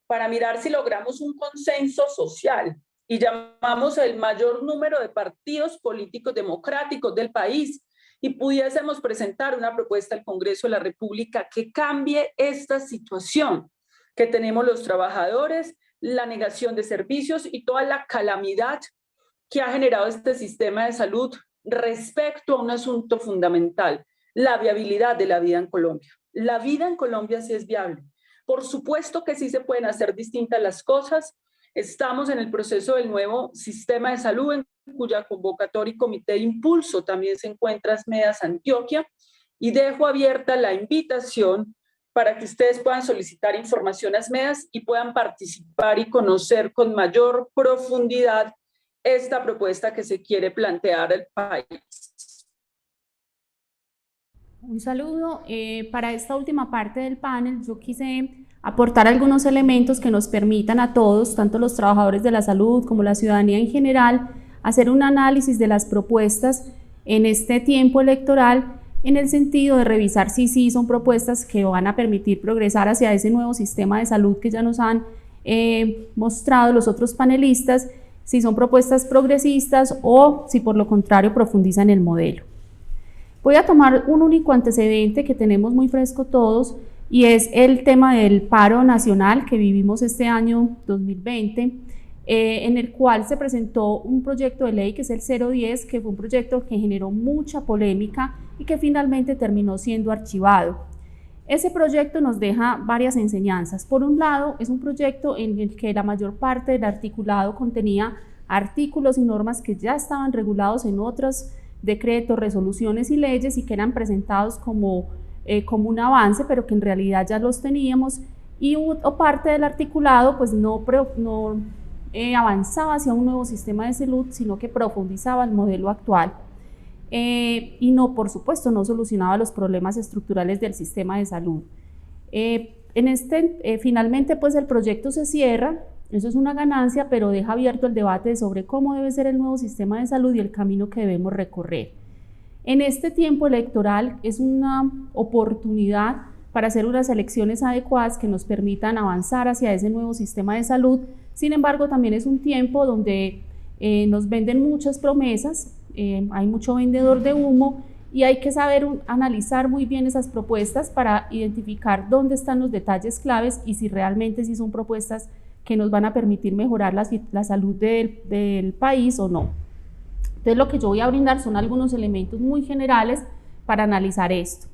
para mirar si logramos un consenso social y llamamos el mayor número de partidos políticos democráticos del país y pudiésemos presentar una propuesta al Congreso de la República que cambie esta situación que tenemos los trabajadores, la negación de servicios y toda la calamidad que ha generado este sistema de salud respecto a un asunto fundamental, la viabilidad de la vida en Colombia. La vida en Colombia sí es viable. Por supuesto que sí se pueden hacer distintas las cosas. Estamos en el proceso del nuevo sistema de salud, en cuya convocatoria y comité de impulso también se encuentra ASMEDAS Antioquia, y dejo abierta la invitación para que ustedes puedan solicitar información a ASMEDAS y puedan participar y conocer con mayor profundidad esta propuesta que se quiere plantear al país. Un saludo. Para esta última parte del panel, yo quise aportar algunos elementos que nos permitan a todos, tanto los trabajadores de la salud como la ciudadanía en general, hacer un análisis de las propuestas en este tiempo electoral, en el sentido de revisar si sí son propuestas que van a permitir progresar hacia ese nuevo sistema de salud que ya nos han mostrado los otros panelistas, si son propuestas progresistas o si por lo contrario profundizan el modelo. Voy a tomar un único antecedente que tenemos muy fresco todos, y es el tema del paro nacional que vivimos este año 2020, en el cual se presentó un proyecto de ley que es el 010, que fue un proyecto que generó mucha polémica y que finalmente terminó siendo archivado. Ese proyecto nos deja varias enseñanzas. Por un lado, es un proyecto en el que la mayor parte del articulado contenía artículos y normas que ya estaban regulados en otros decretos, resoluciones y leyes y que eran presentados como un avance, pero que en realidad ya los teníamos, y parte del articulado pues no avanzaba hacia un nuevo sistema de salud, sino que profundizaba el modelo actual. Y no, por supuesto, no solucionaba los problemas estructurales del sistema de salud. Finalmente, pues el proyecto se cierra, eso es una ganancia, pero deja abierto el debate sobre cómo debe ser el nuevo sistema de salud y el camino que debemos recorrer. En este tiempo electoral es una oportunidad para hacer unas elecciones adecuadas que nos permitan avanzar hacia ese nuevo sistema de salud. Sin embargo, también es un tiempo donde nos venden muchas promesas, hay mucho vendedor de humo y hay que saber analizar muy bien esas propuestas para identificar dónde están los detalles claves y si realmente sí son propuestas que nos van a permitir mejorar la salud del país o no. Entonces, lo que yo voy a brindar son algunos elementos muy generales para analizar esto.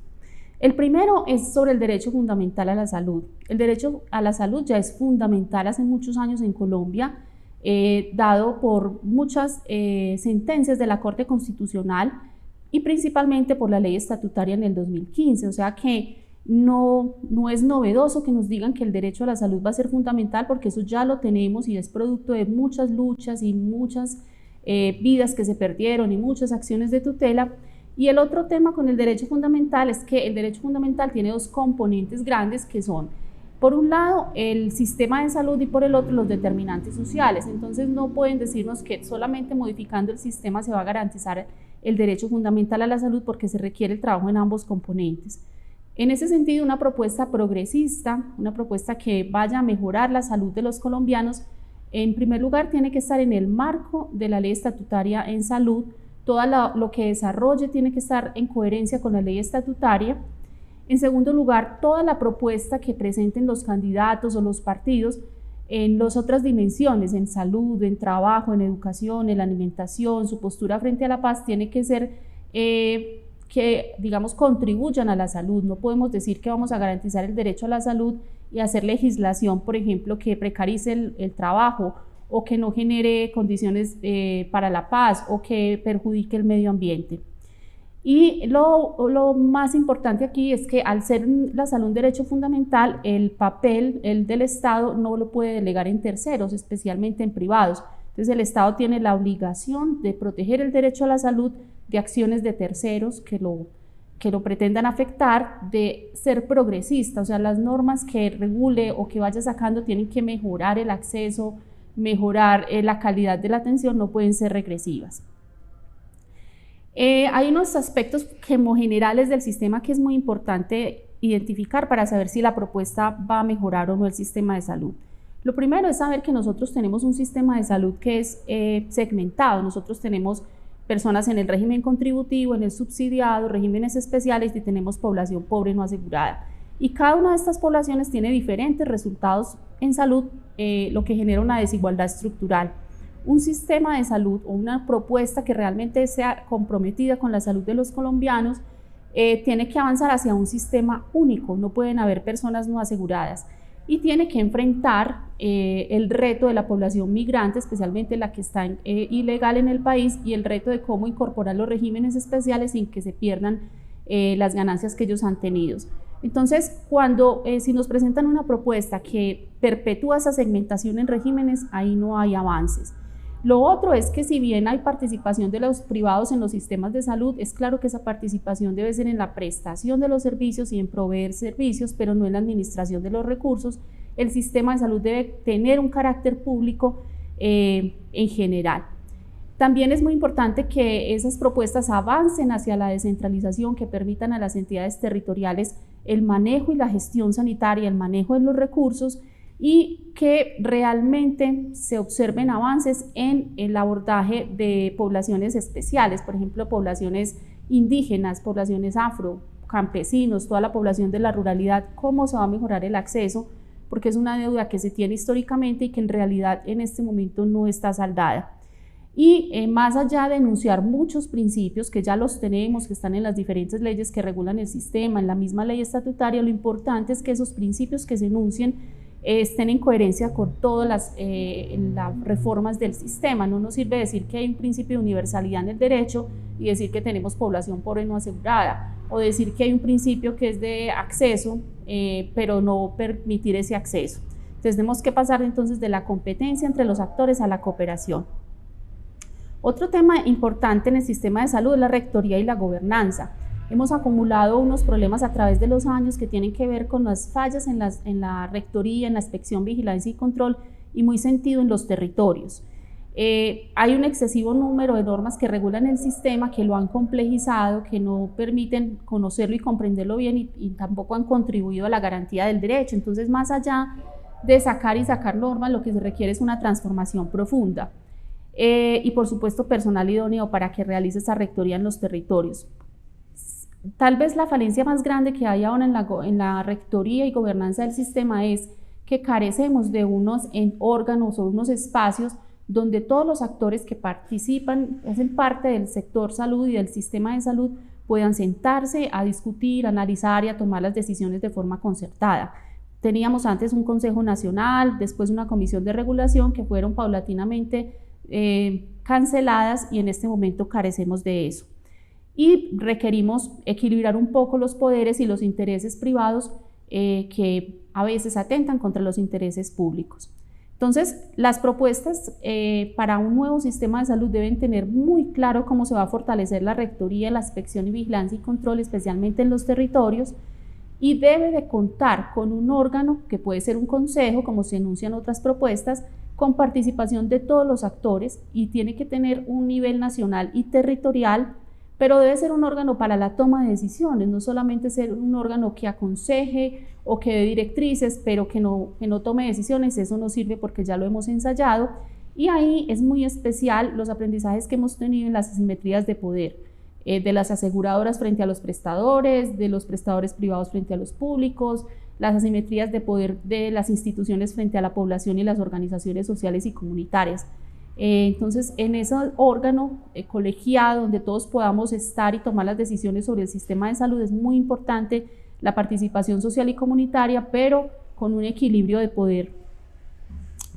El primero es sobre el derecho fundamental a la salud. El derecho a la salud ya es fundamental hace muchos años en Colombia, dado por muchas sentencias de la Corte Constitucional y principalmente por la ley estatutaria en el 2015, o sea que no es novedoso que nos digan que el derecho a la salud va a ser fundamental, porque eso ya lo tenemos y es producto de muchas luchas y muchas vidas que se perdieron y muchas acciones de tutela. Y el otro tema con el derecho fundamental es que el derecho fundamental tiene dos componentes grandes que son, por un lado, el sistema de salud y por el otro, los determinantes sociales. Entonces no pueden decirnos que solamente modificando el sistema se va a garantizar el derecho fundamental a la salud, porque se requiere el trabajo en ambos componentes. En ese sentido, una propuesta progresista, una propuesta que vaya a mejorar la salud de los colombianos, en primer lugar tiene que estar en el marco de la ley estatutaria en salud. Todo lo que desarrolle tiene que estar en coherencia con la ley estatutaria. En segundo lugar, toda la propuesta que presenten los candidatos o los partidos en las otras dimensiones, en salud, en trabajo, en educación, en la alimentación, su postura frente a la paz tiene que ser que, digamos, contribuyan a la salud. No podemos decir que vamos a garantizar el derecho a la salud y hacer legislación, por ejemplo, que precarice el trabajo o que no genere condiciones para la paz o que perjudique el medio ambiente. Y lo más importante aquí es que al ser la salud un derecho fundamental, el papel del Estado no lo puede delegar en terceros, especialmente en privados. Entonces el Estado tiene la obligación de proteger el derecho a la salud de acciones de terceros que lo pretendan afectar, de ser progresista, o sea, las normas que regule o que vaya sacando tienen que mejorar el acceso, mejorar la calidad de la atención, no pueden ser regresivas. Hay unos aspectos generales del sistema que es muy importante identificar para saber si la propuesta va a mejorar o no el sistema de salud. Lo primero es saber que nosotros tenemos un sistema de salud que es segmentado. Nosotros tenemos personas en el régimen contributivo, en el subsidiado, regímenes especiales y tenemos población pobre no asegurada. Y cada una de estas poblaciones tiene diferentes resultados en salud, lo que genera una desigualdad estructural. Un sistema de salud o una propuesta que realmente sea comprometida con la salud de los colombianos tiene que avanzar hacia un sistema único, no pueden haber personas no aseguradas y tiene que enfrentar el reto de la población migrante, especialmente la que está ilegal en el país, y el reto de cómo incorporar los regímenes especiales sin que se pierdan las ganancias que ellos han tenido. Entonces, si nos presentan una propuesta que perpetúa esa segmentación en regímenes, ahí no hay avances. Lo otro es que si bien hay participación de los privados en los sistemas de salud, es claro que esa participación debe ser en la prestación de los servicios y en proveer servicios, pero no en la administración de los recursos. El sistema de salud debe tener un carácter público en general. También es muy importante que esas propuestas avancen hacia la descentralización, que permitan a las entidades territoriales el manejo y la gestión sanitaria, el manejo de los recursos, y que realmente se observen avances en el abordaje de poblaciones especiales, por ejemplo, poblaciones indígenas, poblaciones afro, campesinos, toda la población de la ruralidad, cómo se va a mejorar el acceso, porque es una deuda que se tiene históricamente y que en realidad en este momento no está saldada. Y más allá de enunciar muchos principios que ya los tenemos, que están en las diferentes leyes que regulan el sistema, en la misma ley estatutaria, lo importante es que esos principios que se enuncien estén en coherencia con todas las reformas del sistema. No nos sirve decir que hay un principio de universalidad en el derecho y decir que tenemos población pobre no asegurada, o decir que hay un principio que es de acceso, pero no permitir ese acceso. Entonces tenemos que pasar entonces de la competencia entre los actores a la cooperación. Otro tema importante en el sistema de salud es la rectoría y la gobernanza. Hemos acumulado unos problemas a través de los años que tienen que ver con las fallas en la rectoría, en la inspección, vigilancia y control, y muy sentido en los territorios. Hay un excesivo número de normas que regulan el sistema, que lo han complejizado, que no permiten conocerlo y comprenderlo bien y tampoco han contribuido a la garantía del derecho. Entonces, más allá de sacar normas, lo que se requiere es una transformación profunda. Y por supuesto personal idóneo para que realice esa rectoría en los territorios. Tal vez la falencia más grande que hay ahora en la rectoría y gobernanza del sistema es que carecemos de unos órganos o unos espacios donde todos los actores que participan, hacen parte del sector salud y del sistema de salud, puedan sentarse a discutir, analizar y a tomar las decisiones de forma concertada. Teníamos antes un Consejo Nacional, después una Comisión de Regulación que fueron paulatinamente canceladas y en este momento carecemos de eso. Y requerimos equilibrar un poco los poderes y los intereses privados que a veces atentan contra los intereses públicos. Entonces, las propuestas para un nuevo sistema de salud deben tener muy claro cómo se va a fortalecer la rectoría, la inspección y vigilancia y control, especialmente en los territorios, y debe de contar con un órgano que puede ser un consejo, como se enuncian otras propuestas, con participación de todos los actores, y tiene que tener un nivel nacional y territorial, pero debe ser un órgano para la toma de decisiones, no solamente ser un órgano que aconseje o que dé directrices, pero que no tome decisiones. Eso no sirve porque ya lo hemos ensayado, y ahí es muy especial los aprendizajes que hemos tenido en las asimetrías de poder. de las aseguradoras frente a los prestadores, de los prestadores privados frente a los públicos, las asimetrías de poder de las instituciones frente a la población y las organizaciones sociales y comunitarias. Entonces, en ese órgano colegiado donde todos podamos estar y tomar las decisiones sobre el sistema de salud es muy importante la participación social y comunitaria, pero con un equilibrio de poder.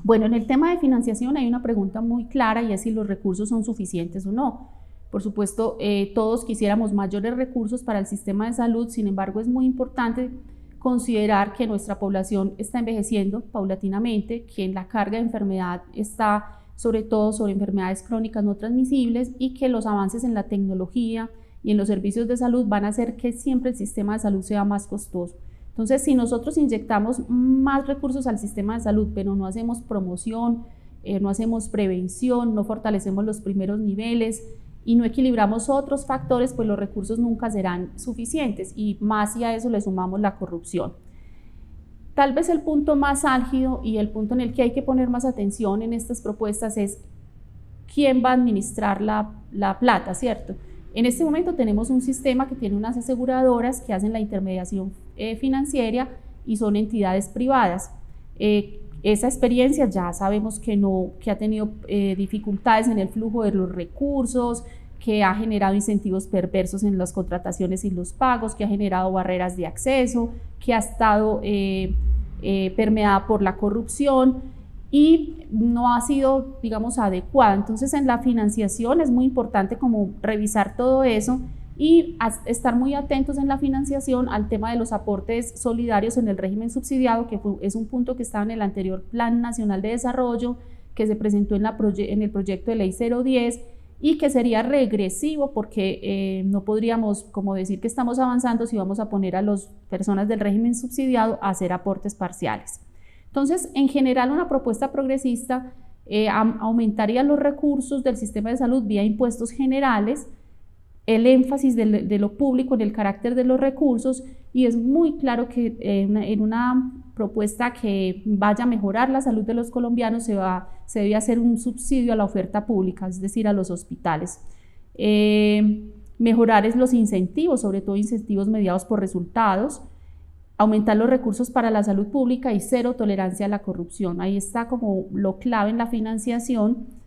Bueno, en el tema de financiación hay una pregunta muy clara y es si los recursos son suficientes o no. Por supuesto, todos quisiéramos mayores recursos para el sistema de salud, sin embargo, es muy importante considerar que nuestra población está envejeciendo paulatinamente, que la carga de enfermedad está sobre todo sobre enfermedades crónicas no transmisibles y que los avances en la tecnología y en los servicios de salud van a hacer que siempre el sistema de salud sea más costoso. Entonces, si nosotros inyectamos más recursos al sistema de salud, pero no hacemos promoción, no hacemos prevención, no fortalecemos los primeros niveles y no equilibramos otros factores, pues los recursos nunca serán suficientes y más si a eso le sumamos la corrupción. Tal vez el punto más álgido y el punto en el que hay que poner más atención en estas propuestas es quién va a administrar la plata, ¿cierto? En este momento tenemos un sistema que tiene unas aseguradoras que hacen la intermediación financiera y son entidades privadas. Esa experiencia ya sabemos que ha tenido dificultades en el flujo de los recursos, que ha generado incentivos perversos en las contrataciones y los pagos, que ha generado barreras de acceso, que ha estado permeada por la corrupción y no ha sido, digamos, adecuada. Entonces, en la financiación es muy importante como revisar todo eso y estar muy atentos en la financiación al tema de los aportes solidarios en el régimen subsidiado, que es un punto que estaba en el anterior Plan Nacional de Desarrollo, que se presentó en el proyecto de ley 010 y que sería regresivo porque no podríamos como decir que estamos avanzando si vamos a poner a las personas del régimen subsidiado a hacer aportes parciales. Entonces, en general, una propuesta progresista aumentaría los recursos del sistema de salud vía impuestos generales, el énfasis de lo público en el carácter de los recursos y es muy claro que en una propuesta que vaya a mejorar la salud de los colombianos se debe hacer un subsidio a la oferta pública, es decir, a los hospitales. Mejorar los incentivos, sobre todo incentivos mediados por resultados, aumentar los recursos para la salud pública y cero tolerancia a la corrupción. Ahí está como lo clave en la financiación.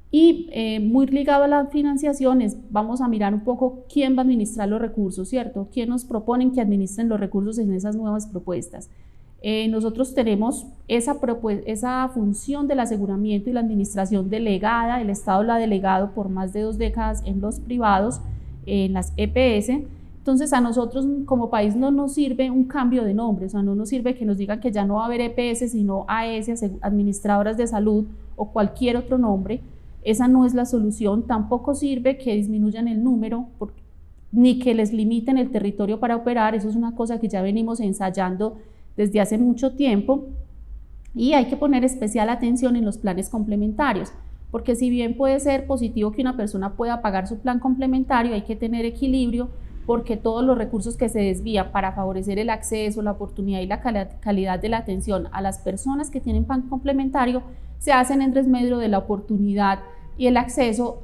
Y muy ligado a la financiación vamos a mirar un poco quién va a administrar los recursos, ¿cierto? ¿Quién nos proponen que administren los recursos en esas nuevas propuestas? Nosotros tenemos esa función del aseguramiento y la administración delegada, el Estado la ha delegado por más de 2 décadas en los privados, en las EPS. Entonces a nosotros como país no nos sirve un cambio de nombre, o sea, no nos sirve que nos digan que ya no va a haber EPS sino AS, administradoras de salud o cualquier otro nombre. Esa no es la solución, tampoco sirve que disminuyan el número ni que les limiten el territorio para operar, eso es una cosa que ya venimos ensayando desde hace mucho tiempo y hay que poner especial atención en los planes complementarios, porque si bien puede ser positivo que una persona pueda pagar su plan complementario, hay que tener equilibrio porque todos los recursos que se desvían para favorecer el acceso, la oportunidad y la calidad de la atención a las personas que tienen plan complementario se hacen en desmedro de la oportunidad y el acceso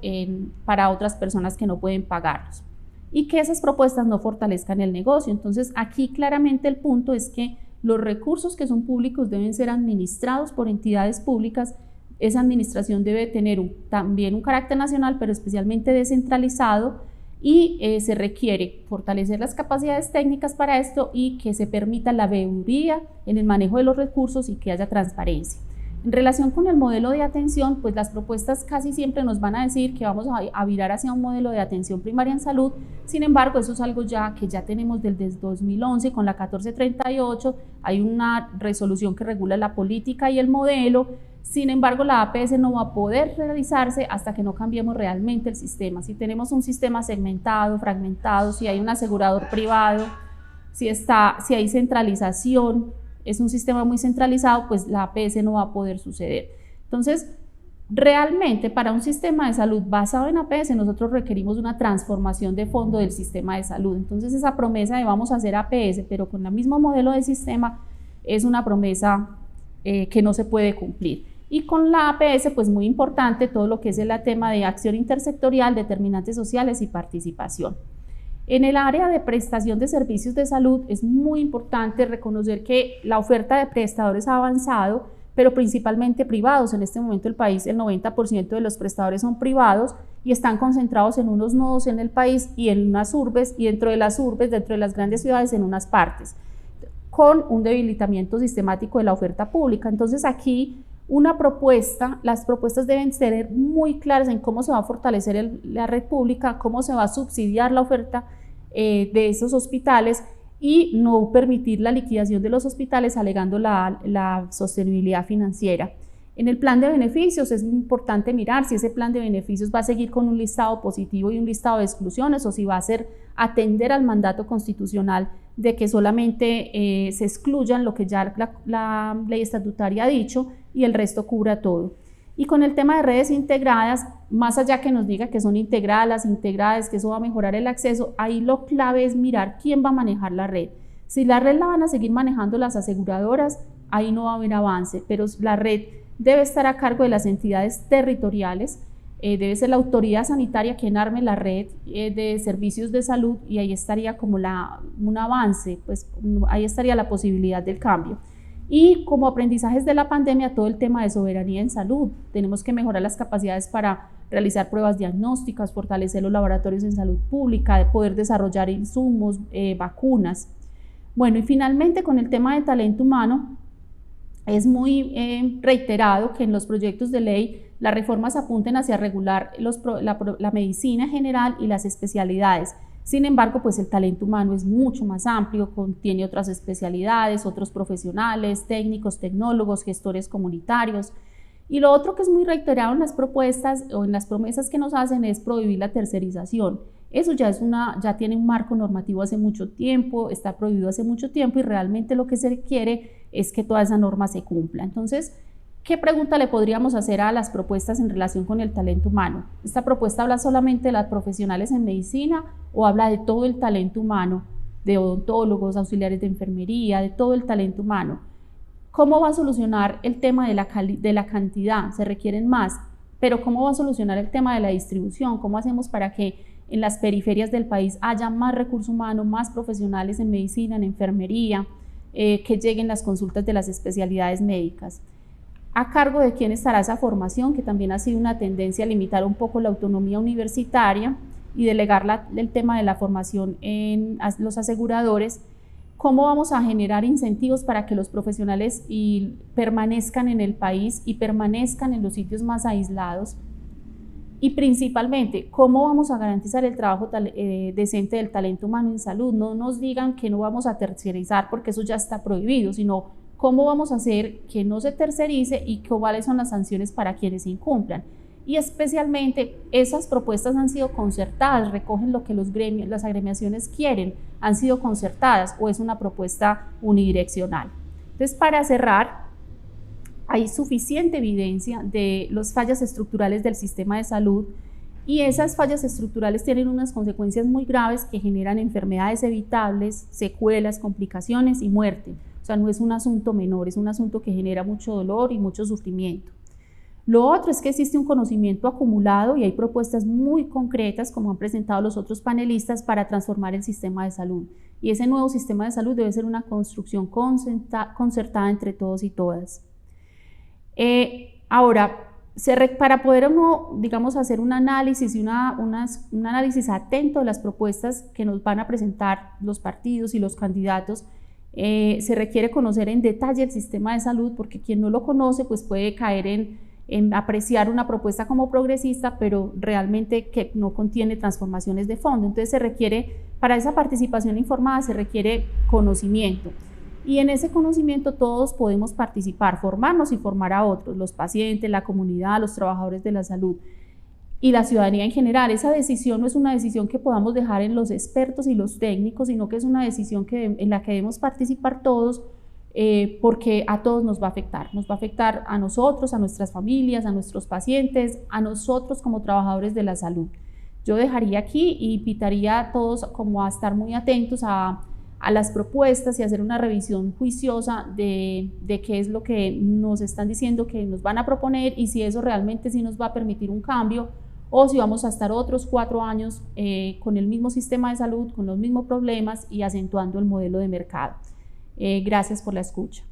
para otras personas que no pueden pagarlos y que esas propuestas no fortalezcan el negocio. Entonces aquí claramente el punto es que los recursos que son públicos deben ser administrados por entidades públicas. Esa administración debe tener también un carácter nacional, pero especialmente descentralizado y se requiere fortalecer las capacidades técnicas para esto y que se permita la veeduría en el manejo de los recursos y que haya transparencia. En relación con el modelo de atención, pues las propuestas casi siempre nos van a decir que vamos a virar hacia un modelo de atención primaria en salud. Sin embargo, eso es algo que ya tenemos desde 2011 con la 1438, hay una resolución que regula la política y el modelo. Sin embargo, la APS no va a poder realizarse hasta que no cambiemos realmente el sistema. Si tenemos un sistema segmentado, fragmentado, si hay un asegurador privado, si hay centralización, es un sistema muy centralizado, pues la APS no va a poder suceder. Entonces, realmente para un sistema de salud basado en APS, nosotros requerimos una transformación de fondo del sistema de salud. Entonces, esa promesa de vamos a hacer APS, pero con el mismo modelo de sistema, es una promesa que no se puede cumplir. Y con la APS, pues muy importante todo lo que es el tema de acción intersectorial, determinantes sociales y participación. En el área de prestación de servicios de salud es muy importante reconocer que la oferta de prestadores ha avanzado, pero principalmente privados. En este momento el país, el 90% de los prestadores son privados y están concentrados en unos nodos en el país y en unas urbes, y dentro de las urbes, dentro de las grandes ciudades, en unas partes, con un debilitamiento sistemático de la oferta pública. Entonces aquí las propuestas deben ser muy claras en cómo se va a fortalecer la red pública, cómo se va a subsidiar la oferta de esos hospitales y no permitir la liquidación de los hospitales alegando la sostenibilidad financiera. En el plan de beneficios es importante mirar si ese plan de beneficios va a seguir con un listado positivo y un listado de exclusiones, o si va a ser atender al mandato constitucional de que solamente se excluyan lo que ya la ley estatutaria ha dicho y el resto cubra todo. Y con el tema de redes integradas, más allá que nos diga que son integradas, que eso va a mejorar el acceso, ahí lo clave es mirar quién va a manejar la red. Si la red la van a seguir manejando las aseguradoras, ahí no va a haber avance, pero la red debe estar a cargo de las entidades territoriales, debe ser la autoridad sanitaria quien arme la red de servicios de salud, y ahí estaría como un avance, pues ahí estaría la posibilidad del cambio. Y como aprendizajes de la pandemia, todo el tema de soberanía en salud. Tenemos que mejorar las capacidades para realizar pruebas diagnósticas, fortalecer los laboratorios en salud pública, de poder desarrollar insumos, vacunas. Bueno, y finalmente con el tema de talento humano, es muy reiterado que en los proyectos de ley las reformas apunten hacia regular la medicina general y las especialidades. Sin embargo, pues el talento humano es mucho más amplio, contiene otras especialidades, otros profesionales, técnicos, tecnólogos, gestores comunitarios. Y lo otro que es muy reiterado en las propuestas o en las promesas que nos hacen es prohibir la tercerización. Eso ya tiene un marco normativo hace mucho tiempo, está prohibido hace mucho tiempo, y realmente lo que se quiere es que toda esa norma se cumpla. Entonces, ¿qué pregunta le podríamos hacer a las propuestas en relación con el talento humano? ¿Esta propuesta habla solamente de las profesionales en medicina o habla de todo el talento humano, de odontólogos, auxiliares de enfermería, de todo el talento humano? ¿Cómo va a solucionar el tema de la cantidad? Se requieren más, pero ¿cómo va a solucionar el tema de la distribución? ¿Cómo hacemos para que en las periferias del país haya más recurso humano, más profesionales en medicina, en enfermería, que lleguen las consultas de las especialidades médicas? ¿A cargo de quién estará esa formación? Que también ha sido una tendencia a limitar un poco la autonomía universitaria y delegar el tema de la formación en los aseguradores. ¿Cómo vamos a generar incentivos para que los profesionales permanezcan en el país y permanezcan en los sitios más aislados? Y principalmente, ¿cómo vamos a garantizar el trabajo decente del talento humano en salud? No nos digan que no vamos a tercerizar porque eso ya está prohibido, sino cómo vamos a hacer que no se tercerice y cuáles son las sanciones para quienes incumplan. Y especialmente esas propuestas han sido concertadas, recogen lo que las agremiaciones quieren, han sido concertadas, o es una propuesta unidireccional. Entonces, para cerrar, hay suficiente evidencia de las fallas estructurales del sistema de salud, y esas fallas estructurales tienen unas consecuencias muy graves que generan enfermedades evitables, secuelas, complicaciones y muerte. O sea, no es un asunto menor, es un asunto que genera mucho dolor y mucho sufrimiento. Lo otro es que existe un conocimiento acumulado y hay propuestas muy concretas, como han presentado los otros panelistas, para transformar el sistema de salud. Y ese nuevo sistema de salud debe ser una construcción concertada entre todos y todas. Ahora, para poder digamos, hacer un análisis y un análisis atento de las propuestas que nos van a presentar los partidos y los candidatos, se requiere conocer en detalle el sistema de salud, porque quien no lo conoce pues puede caer en apreciar una propuesta como progresista, pero realmente que no contiene transformaciones de fondo. Entonces para esa participación informada se requiere conocimiento, y en ese conocimiento todos podemos participar, formarnos y formar a otros, los pacientes, la comunidad, los trabajadores de la salud y la ciudadanía en general. Esa decisión no es una decisión que podamos dejar en los expertos y los técnicos, sino que es una decisión en la que debemos participar todos, porque a todos nos va a afectar a nosotros, a nuestras familias, a nuestros pacientes, a nosotros como trabajadores de la salud. Yo dejaría aquí y invitaría a todos como a estar muy atentos a a las propuestas y hacer una revisión juiciosa de qué es lo que nos están diciendo que nos van a proponer y si eso realmente sí nos va a permitir un cambio o si vamos a estar otros 4 años con el mismo sistema de salud, con los mismos problemas y acentuando el modelo de mercado. Gracias por la escucha.